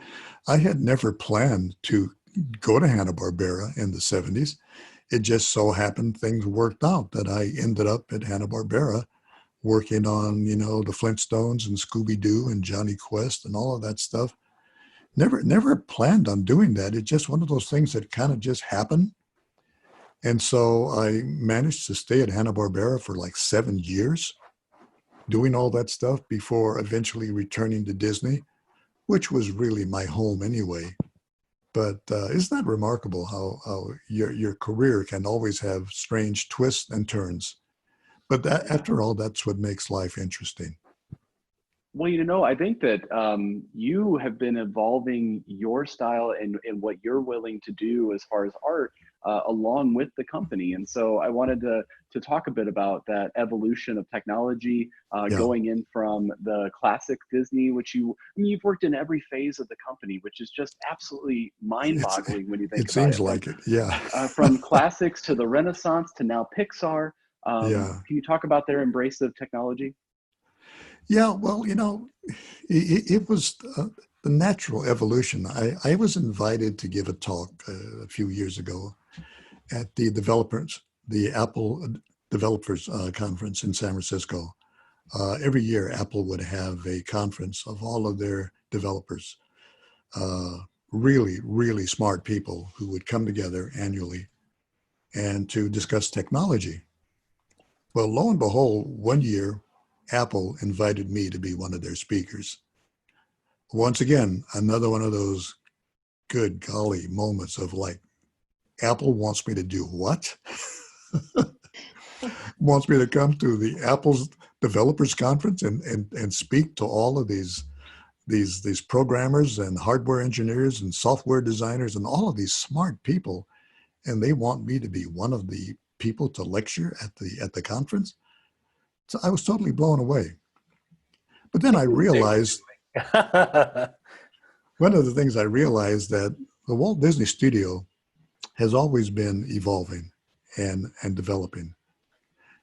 I had never planned to go to Hanna-Barbera in the 70s. It just so happened things worked out that I ended up at Hanna-Barbera working on, the Flintstones and Scooby-Doo and Johnny Quest and all of that stuff. Never planned on doing that. It's just one of those things that kind of just happened. And so I managed to stay at Hanna-Barbera for like 7 years, doing all that stuff before eventually returning to Disney, which was really my home anyway. But isn't that remarkable how your career can always have strange twists and turns? But after all, that's what makes life interesting. Well, I think that you have been evolving your style and what you're willing to do as far as art along with the company. And so I wanted to talk a bit about that evolution of technology, going in from the classic Disney, which you've worked in every phase of the company, which is just absolutely mind-boggling when you think about it. It seems like it, yeah. From classics to the Renaissance to now Pixar. Yeah. Can you talk about their embrace of technology? Yeah, well, it was the natural evolution. I was invited to give a talk a few years ago at the Apple Developers Conference in San Francisco. Every year, Apple would have a conference of all of their developers, really, really smart people who would come together annually and to discuss technology. Well, lo and behold, one year, Apple invited me to be one of their speakers. Once again, another one of those good golly moments of like, Apple wants me to do what? Wants me to come to the Apple's Developers Conference and speak to all of these programmers and hardware engineers and software designers and all of these smart people, and they want me to be one of the people to lecture at the conference. So I was totally blown away. But then I realized, one of the things I realized that the Walt Disney Studio has always been evolving and developing.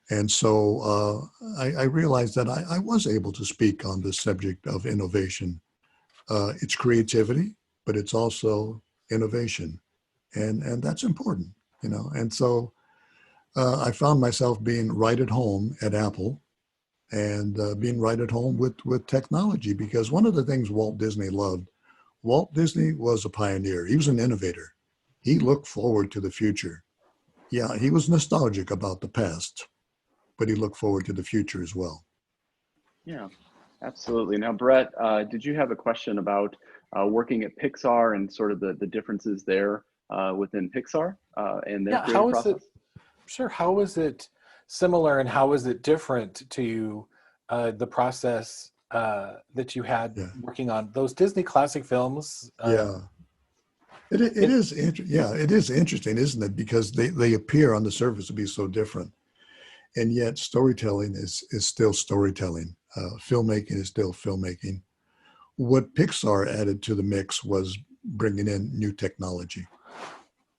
And so I realized that I was able to speak on the subject of innovation. It's creativity, but it's also innovation. And that's important, you know. And so I found myself being right at home at Apple and being right at home with technology, because one of the things Walt Disney loved, Walt Disney was a pioneer. He was an innovator. He looked forward to the future. Yeah, he was nostalgic about the past, but he looked forward to the future as well. Yeah, absolutely. Now, Brett, did you have a question about working at Pixar and sort of the differences there within Pixar and their Yeah, creative how is it? process? Sure. How is it similar, and how is it different to the process that you had Yeah. working on those Disney classic films? Yeah. It is interesting, isn't it? Because they appear on the surface to be so different. And yet storytelling is still storytelling. Filmmaking is still filmmaking. What Pixar added to the mix was bringing in new technology.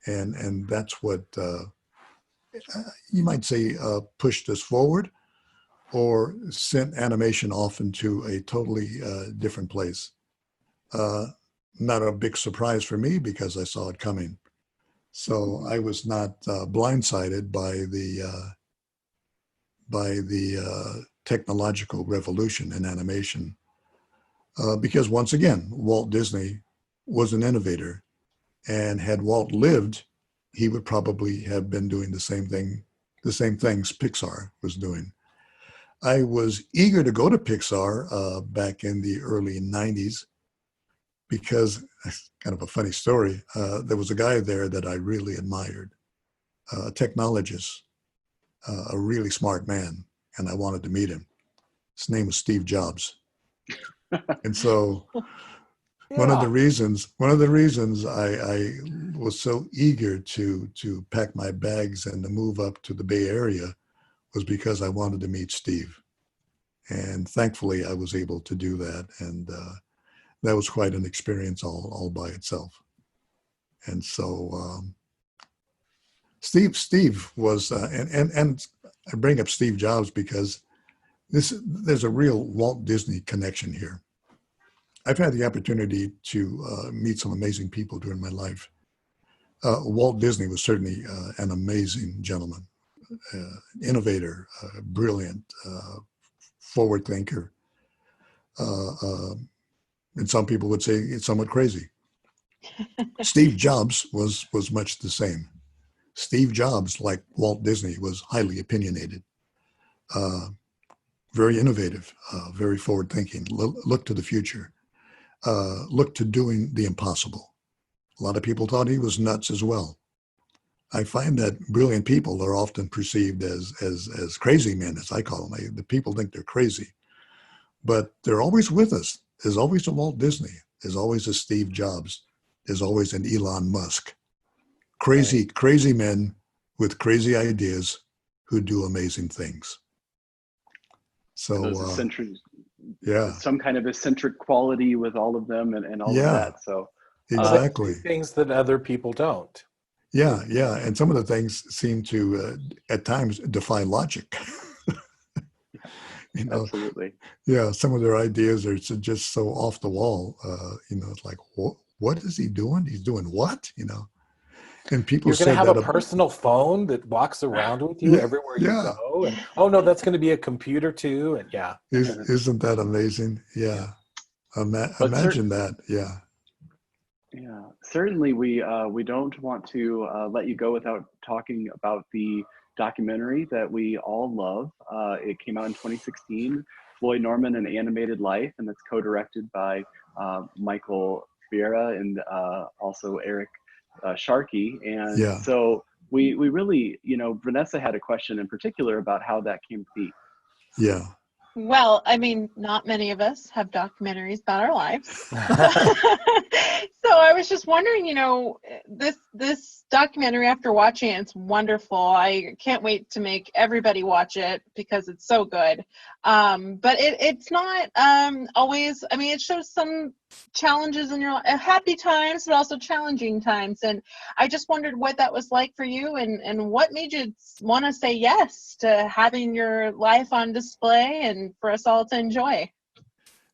And that's what you might say pushed us forward or sent animation off into a totally different place. Not a big surprise for me because I saw it coming. So I was not blindsided by the technological revolution in animation. Because once again, Walt Disney was an innovator, and had Walt lived, he would probably have been doing the same things Pixar was doing. I was eager to go to Pixar back in the early 90s because, kind of a funny story, there was a guy there that I really admired, a technologist, a really smart man, and I wanted to meet him. His name was Steve Jobs. And so one of the reasons I was so eager to pack my bags and to move up to the Bay Area was because I wanted to meet Steve. And thankfully I was able to do that. And that was quite an experience all by itself. And so Steve was, and I bring up Steve Jobs because there's a real Walt Disney connection here. I've had the opportunity to meet some amazing people during my life. Walt Disney was certainly an amazing gentleman, innovator, brilliant, forward thinker. And some people would say it's somewhat crazy. Steve Jobs was much the same. Steve Jobs, like Walt Disney, was highly opinionated, very innovative, very forward thinking, looked to the future. Looked to doing the impossible. A lot of people thought he was nuts as well. I find that brilliant people are often perceived as crazy men, as I call them. The people think they're crazy, but they're always with us. There's always a Walt Disney. There's always a Steve Jobs. There's always an Elon Musk. Crazy men with crazy ideas who do amazing things. So some kind of eccentric quality with all of them and all of that. So exactly, things that other people don't. Yeah, and some of the things seem to at times defy logic. Absolutely. Yeah, some of their ideas are just so off the wall. It's like, what is he doing? He's doing what? And people You're going to have that a personal phone that walks around with you everywhere you go. And oh no, that's going to be a computer too. And isn't that amazing? Yeah. Imagine that. Yeah. Yeah, certainly we don't want to let you go without talking about the documentary that we all love. It came out in 2016, Floyd Norman, An Animated Life, and it's co-directed by Michael Fiera and also Eric Sharkey. And so we really, Vanessa had a question in particular about how that came to be. Yeah. Well, I mean, not many of us have documentaries about our lives. So I was just wondering, this documentary, after watching it, it's wonderful. I can't wait to make everybody watch it because it's so good. But it's not always, I mean, it shows some challenges in your life, happy times, but also challenging times. And I just wondered what that was like for you, and what made you want to say yes to having your life on display and for us all to enjoy.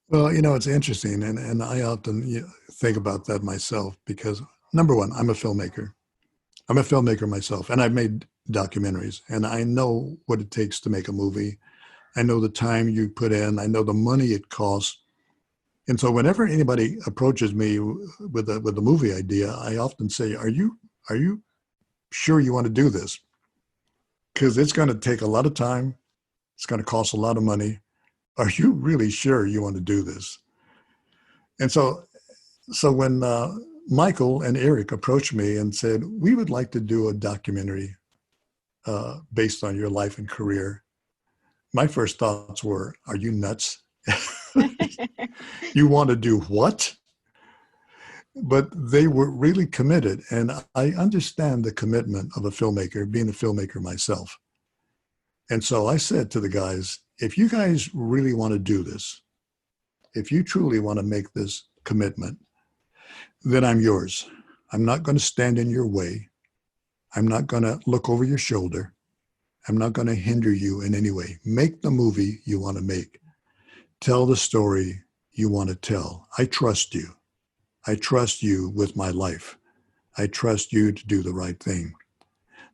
Well, it's interesting, and I often think about that myself because, number one, I'm a filmmaker. I'm a filmmaker myself, and I've made documentaries, and I know what it takes to make a movie. I know the time you put in. I know the money it costs. And so whenever anybody approaches me with a movie idea, I often say, are you sure you want to do this? Because it's going to take a lot of time. It's going to cost a lot of money. Are you really sure you want to do this? And so when Michael and Eric approached me and said, we would like to do a documentary based on your life and career, my first thoughts were, are you nuts? You want to do what? But they were really committed. And I understand the commitment of a filmmaker, being a filmmaker myself. And so I said to the guys, if you guys really want to do this, if you truly want to make this commitment, then I'm yours. I'm not going to stand in your way. I'm not going to look over your shoulder. I'm not going to hinder you in any way. Make the movie you want to make. Tell the story you want to tell. I trust you. I trust you with my life. I trust you to do the right thing.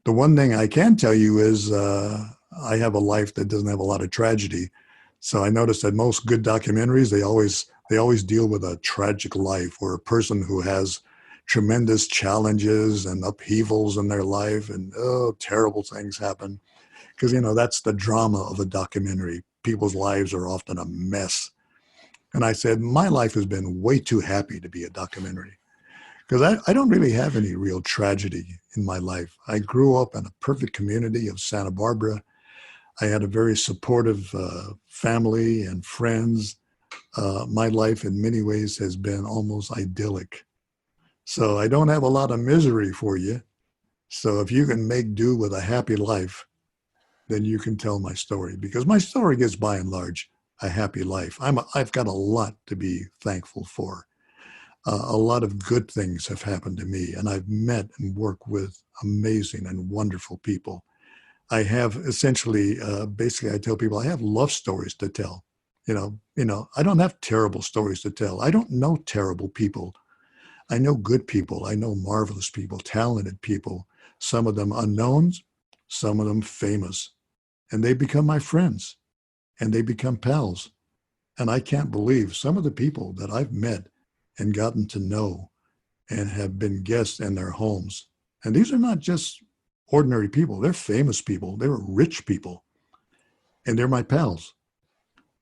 The one thing I can tell you is I have a life that doesn't have a lot of tragedy. So I noticed that most good documentaries, they always deal with a tragic life, or a person who has tremendous challenges and upheavals in their life, and terrible things happen. Because, that's the drama of a documentary. People's lives are often a mess. And I said, my life has been way too happy to be a documentary, because I don't really have any real tragedy in my life. I grew up in a perfect community of Santa Barbara. I had a very supportive family and friends. My life in many ways has been almost idyllic. So I don't have a lot of misery for you. So if you can make do with a happy life, then you can tell my story, because my story is by and large a happy life. I've got a lot to be thankful for. A lot of good things have happened to me, and I've met and worked with amazing and wonderful people. I have essentially, basically, I tell people I have love stories to tell. I don't have terrible stories to tell. I don't know terrible people. I know good people. I know marvelous people, talented people, some of them unknowns, some of them famous. And they become my friends, and they become pals. And I can't believe some of the people that I've met and gotten to know and have been guests in their homes. And these are not just ordinary people. They're famous people. They're rich people. And they're my pals.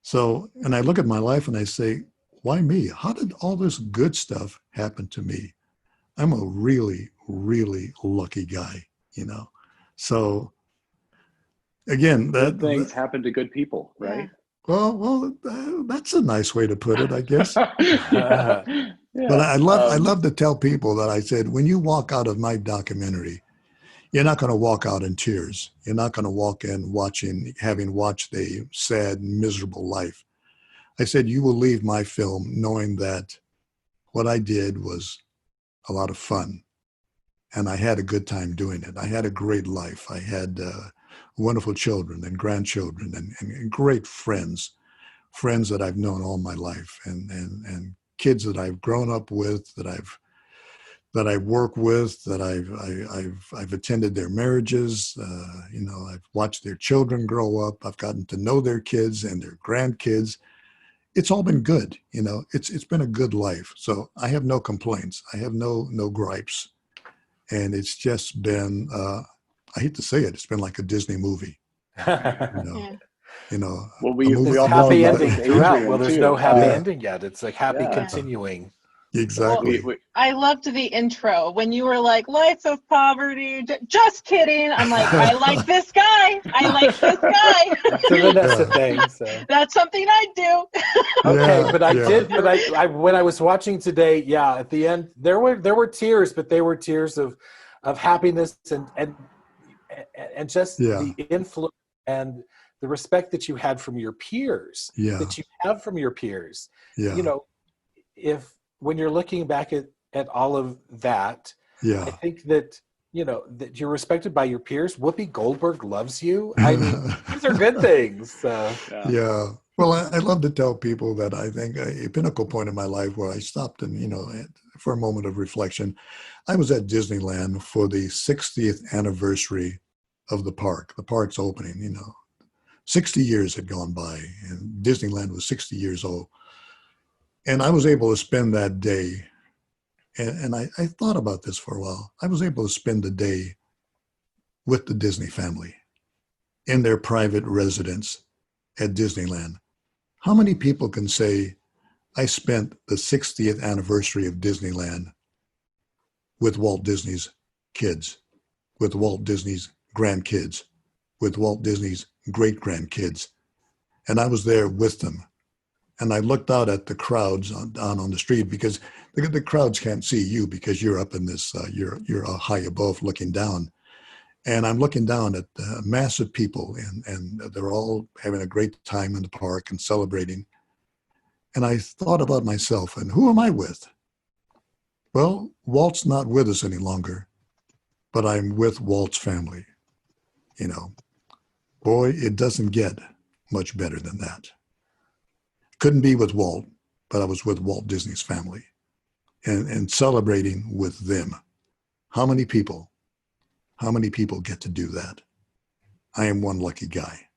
So, and I look at my life and I say, why me? How did all this good stuff happen to me? I'm a really, really lucky guy, So, again, good things happen to good people, right? Well, that's a nice way to put it, I guess. Yeah. But I love to tell people that I said, when you walk out of my documentary, you're not going to walk out in tears. You're not going to walk in having watched a sad, miserable life. I said, you will leave my film knowing that what I did was a lot of fun. And I had a good time doing it. I had a great life. I had wonderful children and grandchildren and great friends that I've known all my life, and kids that I've grown up with, that I work with, that I've attended their marriages. I've watched their children grow up. I've gotten to know their kids and their grandkids. It's all been good. It's been a good life. So I have no complaints. I have no gripes. And it's just been, I hate to say it, it's been like a Disney movie. Yeah. Well, we all happy love ending Adrian throughout. Well, there's too. no happy ending yet. It's like happy continuing. Exactly. I loved the intro when you were like, life of poverty. Just kidding. I'm like, I like this guy. I like this guy. It's a Vanessa thing. So. That's something I do. Okay, but I when I was watching today, at the end there were tears, but they were tears of happiness and just the influence and the respect that you had from your peers. Yeah. That you have from your peers. Yeah. if when you're looking back at all of that, I think that, that you're respected by your peers. Whoopi Goldberg loves you. I mean, these are good things. So. Yeah. Well, I love to tell people that I think a pinnacle point in my life where I stopped and, for a moment of reflection, I was at Disneyland for the 60th anniversary of the park. The park's opening, 60 years had gone by and Disneyland was 60 years old. And I was able to spend that day, and I thought about this for a while. I was able to spend the day with the Disney family in their private residence at Disneyland. How many people can say, I spent the 60th anniversary of Disneyland with Walt Disney's kids, with Walt Disney's grandkids, with Walt Disney's great-grandkids, and I was there with them. And I looked out at the crowds down on the street because the crowds can't see you because you're up in this, you're high above looking down. And I'm looking down at massive people and they're all having a great time in the park and celebrating. And I thought about myself and who am I with? Well, Walt's not with us any longer, but I'm with Walt's family. Boy, it doesn't get much better than that. Couldn't be with Walt, but I was with Walt Disney's family and celebrating with them. How many people get to do that? I am one lucky guy.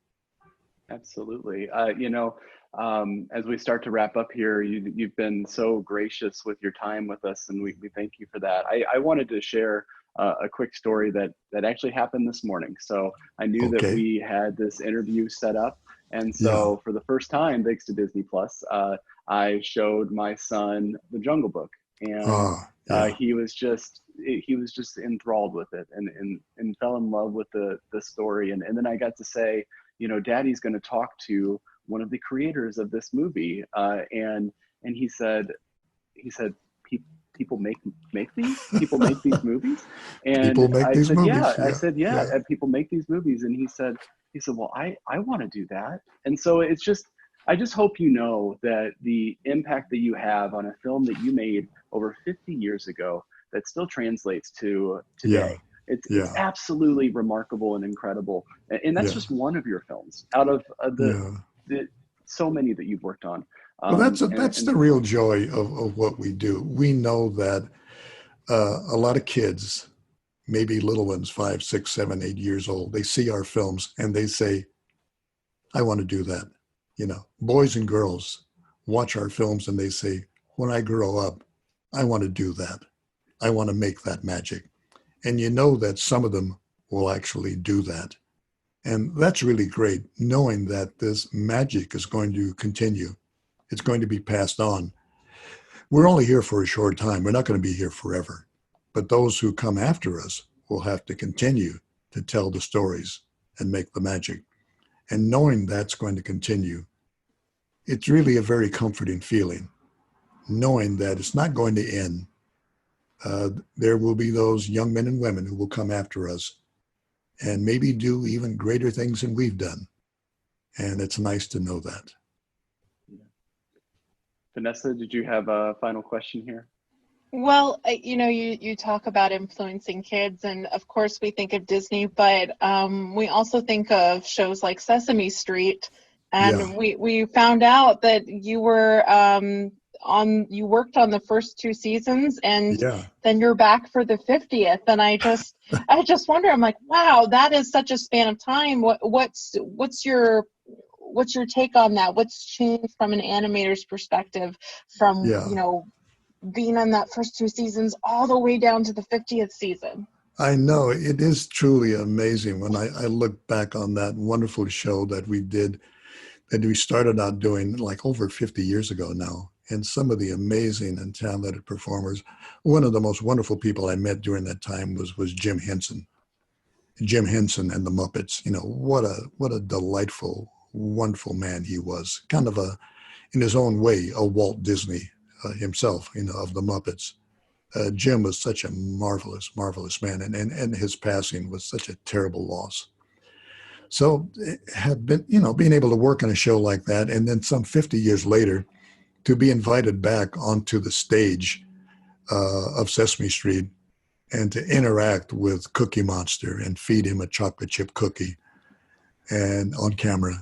Absolutely. As we start to wrap up here, you've been so gracious with your time with us, and we thank you for that. I wanted to share a quick story that actually happened this morning. So I knew that we had this interview set up. And so for the first time, thanks to Disney Plus, I showed my son The Jungle Book, and he was just enthralled with it and fell in love with the story. And then I got to say, Daddy's going to talk to one of the creators of this movie, and he said, people make these? People make these movies? And I said, yeah. I said, yeah, and people make these movies. And he said, well, I want to do that. And so I just hope you know that the impact that you have on a film that you made over 50 years ago that still translates to today. It's absolutely remarkable and incredible. And that's just one of your films out of the so many that you've worked on. Well, that's the real joy of what we do. We know that a lot of kids, maybe little ones, 5, 6, 7, 8 years old, they see our films and they say, I want to do that. Boys and girls watch our films and they say, when I grow up, I want to do that. I want to make that magic. And that some of them will actually do that. And that's really great, knowing that this magic is going to continue. It's going to be passed on. We're only here for a short time. We're not going to be here forever. But those who come after us will have to continue to tell the stories and make the magic. And knowing that's going to continue, it's really a very comforting feeling, knowing that it's not going to end. There will be those young men and women who will come after us and maybe do even greater things than we've done. And it's nice to know that. Vanessa, did you have a final question here? Well, you talk about influencing kids, and of course we think of Disney, but we also think of shows like Sesame Street, and we found out that you were you worked on the first 2 seasons, and then you're back for the 50th, and I just wonder, I'm like, wow, that is such a span of time. What's your take on that? What's changed from an animator's perspective from being on that first 2 seasons all the way down to the 50th season? I know, it is truly amazing when I look back on that wonderful show that we did, that we started out doing like over 50 years ago now, and some of the amazing and talented performers. One of the most wonderful people I met during that time was Jim Henson. Jim Henson and the Muppets. What a delightful, wonderful man he was. Kind of in his own way, a Walt Disney himself, of the Muppets. Jim was such a marvelous, marvelous man, and his passing was such a terrible loss. So being able to work on a show like that, and then some 50 years later, to be invited back onto the stage of Sesame Street and to interact with Cookie Monster and feed him a chocolate chip cookie and on camera,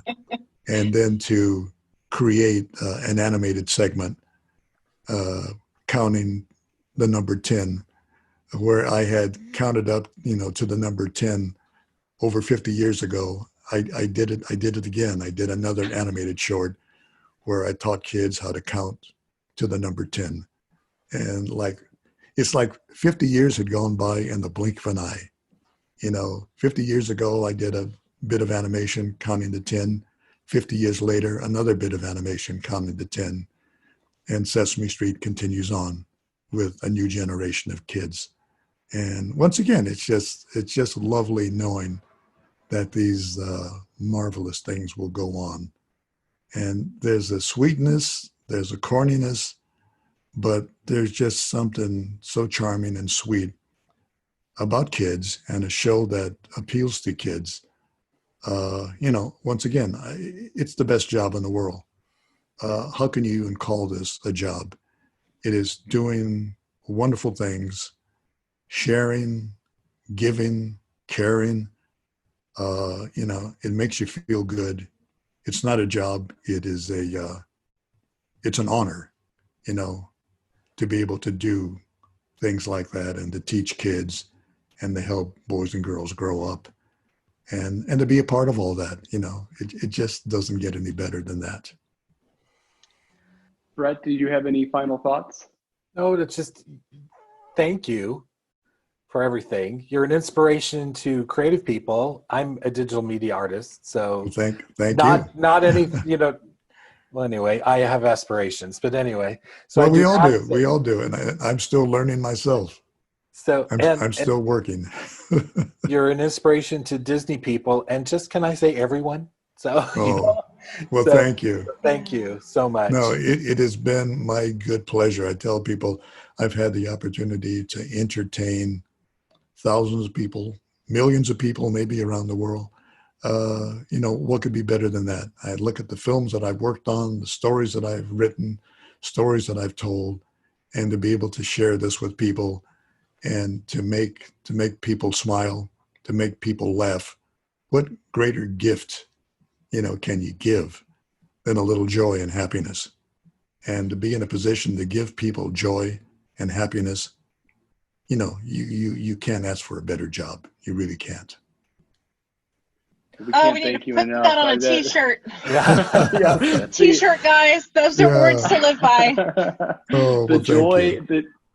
and then to create an animated segment counting the number 10, where I had counted up, to the number 10 over 50 years ago. I did it again. I did another animated short where I taught kids how to count to the number 10. And it's like 50 years had gone by in the blink of an eye. 50 years ago, I did a bit of animation counting to 10. 50 years later, another bit of animation counting to 10. And Sesame Street continues on with a new generation of kids. And once again, it's just lovely knowing that these marvelous things will go on. And there's a sweetness, there's a corniness, but there's just something so charming and sweet about kids and a show that appeals to kids. Once again, it's the best job in the world. How can you even call this a job? It is doing wonderful things, sharing, giving, caring. It makes you feel good. It's not a job. It's an honor, to be able to do things like that and to teach kids and to help boys and girls grow up and to be a part of all that. It just doesn't get any better than that. Brett, did you have any final thoughts? No, it's just thank you for everything. You're an inspiration to creative people. I'm a digital media artist, so Thank you. Not any, well, anyway, I have aspirations, but anyway. So well, we all do. And I'm still learning myself. So I'm still working. You're an inspiration to Disney people. And just, can I say everyone? So, well, thank you. Thank you so much. No, it has been my good pleasure. I tell people I've had the opportunity to entertain thousands of people, millions of people, maybe around the world. What could be better than that? I look at the films that I've worked on, the stories that I've written, stories that I've told, and to be able to share this with people and to make people smile, to make people laugh. What greater gift, can you give than a little joy and happiness? And to be in a position to give people joy and happiness, you can't ask for a better job. You really can't. We can't we need thank to you put enough. that on a t-shirt. Yeah. T-shirt, guys. Those are words to live by.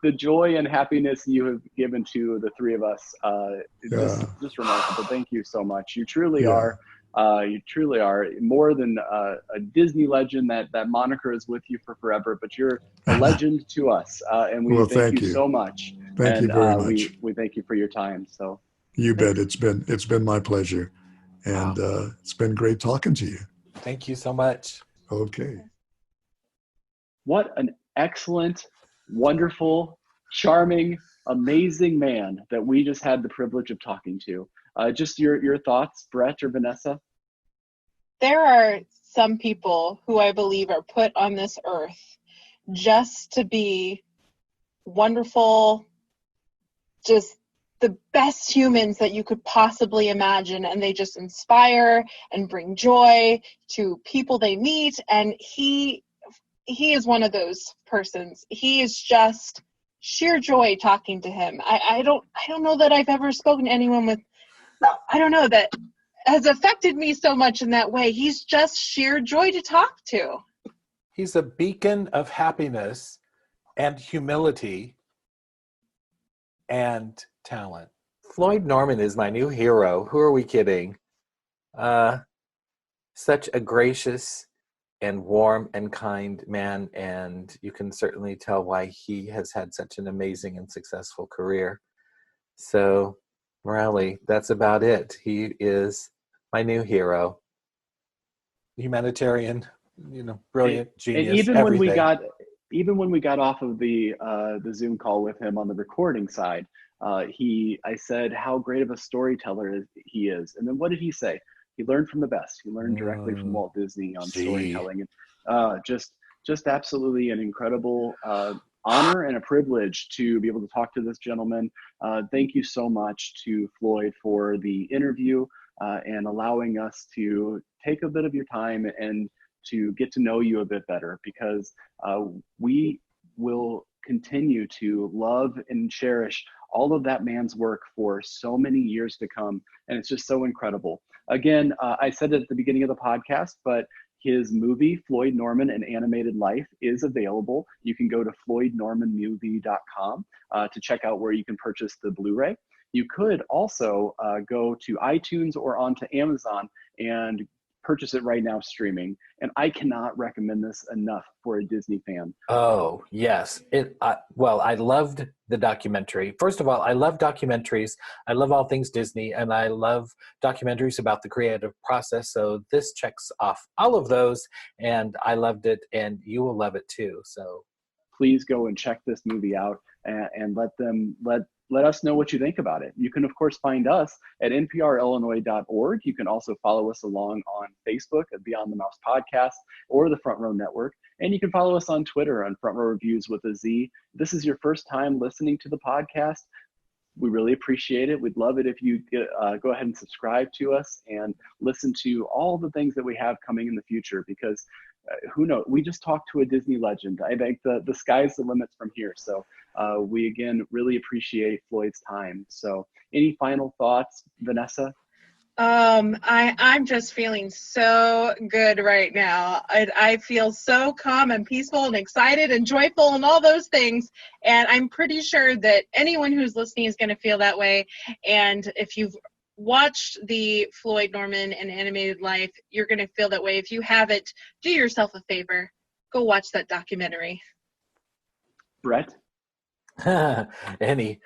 The joy and happiness you have given to the three of us, just remarkable. Thank you so much. You truly are. You truly are more than a Disney legend. That moniker is with you for forever. But you're a legend to us, and we thank you so much. Thank you very much. We thank you for your time. So you bet. It's been my pleasure, and it's been great talking to you. Thank you so much. Okay. What an excellent, wonderful, charming, amazing man that we just had the privilege of talking to. Just your thoughts, Brett or Vanessa? There are some people who I believe are put on this earth just to be wonderful, just the best humans that you could possibly imagine, and they just inspire and bring joy to people they meet, and he is one of those persons. He is just sheer joy talking to him. I don't know that I've ever spoken to anyone with, I don't know, that has affected me so much in that way. He's just sheer joy to talk to. He's a beacon of happiness and humility and talent. Floyd Norman is my new hero. Who are we kidding? Such a gracious and warm and kind man, and you can certainly tell why he has had such an amazing and successful career. So, Morelli, that's about it. He is my new hero. Humanitarian, brilliant, genius. And even everything. when we got off of the Zoom call with him on the recording side, I said how great of a storyteller he is, and then what did he say? He learned from the best. He learned directly from Walt Disney on storytelling, and just just absolutely an incredible honor and a privilege to be able to talk to this gentleman. Thank you so much to Floyd for the interview and allowing us to take a bit of your time and to get to know you a bit better, because we will continue to love and cherish all of that man's work for so many years to come. And it's just so incredible. Again, I said it at the beginning of the podcast, but his movie, Floyd Norman, An Animated Life, is available. You can go to floydnormanmovie.com to check out where you can purchase the Blu-ray. You could also go to iTunes or onto Amazon and purchase it right now streaming. And I cannot recommend this enough for a Disney fan. Oh, yes. Well, I loved the documentary. First of all, I love documentaries. I love all things Disney, and I love documentaries about the creative process. So this checks off all of those, and I loved it, and you will love it too. So please go and check this movie out and let us know what you think about it. You can, of course, find us at nprillinois.org. You can also follow us along on Facebook at Beyond the Mouse Podcast or the Front Row Network. And you can follow us on Twitter on Front Row Reviews with a Z. If this is your first time listening to the podcast, we really appreciate it. We'd love it if you go ahead and subscribe to us and listen to all the things that we have coming in the future, because who knows? We just talked to a Disney legend. I think the sky's the limit from here. So we, again, really appreciate Floyd's time. So any final thoughts, Vanessa? I'm just feeling so good right now. I feel so calm and peaceful and excited and joyful and all those things. And I'm pretty sure that anyone who's listening is going to feel that way. And if you've watched the Floyd Norman An Animated Life, you're going to feel that way. If you haven't, do yourself a favor. Go watch that documentary. Brett? Any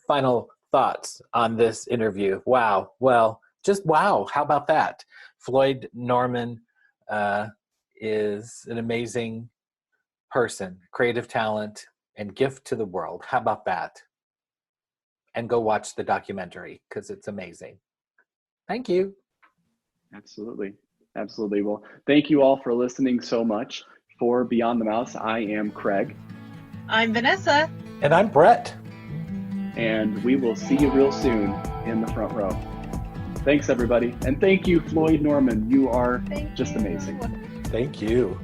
final thoughts on this interview? Wow. Well, just wow. How about that? Floyd Norman is an amazing person, creative talent, and gift to the world. How about that? And go watch the documentary because it's amazing. Thank you. Absolutely. Absolutely. Well, thank you all for listening so much. For Beyond the Mouse, I am Craig. I'm Vanessa. And I'm Brett. And we will see you real soon in the front row. Thanks, everybody. And thank you, Floyd Norman. You are just amazing. Thank you.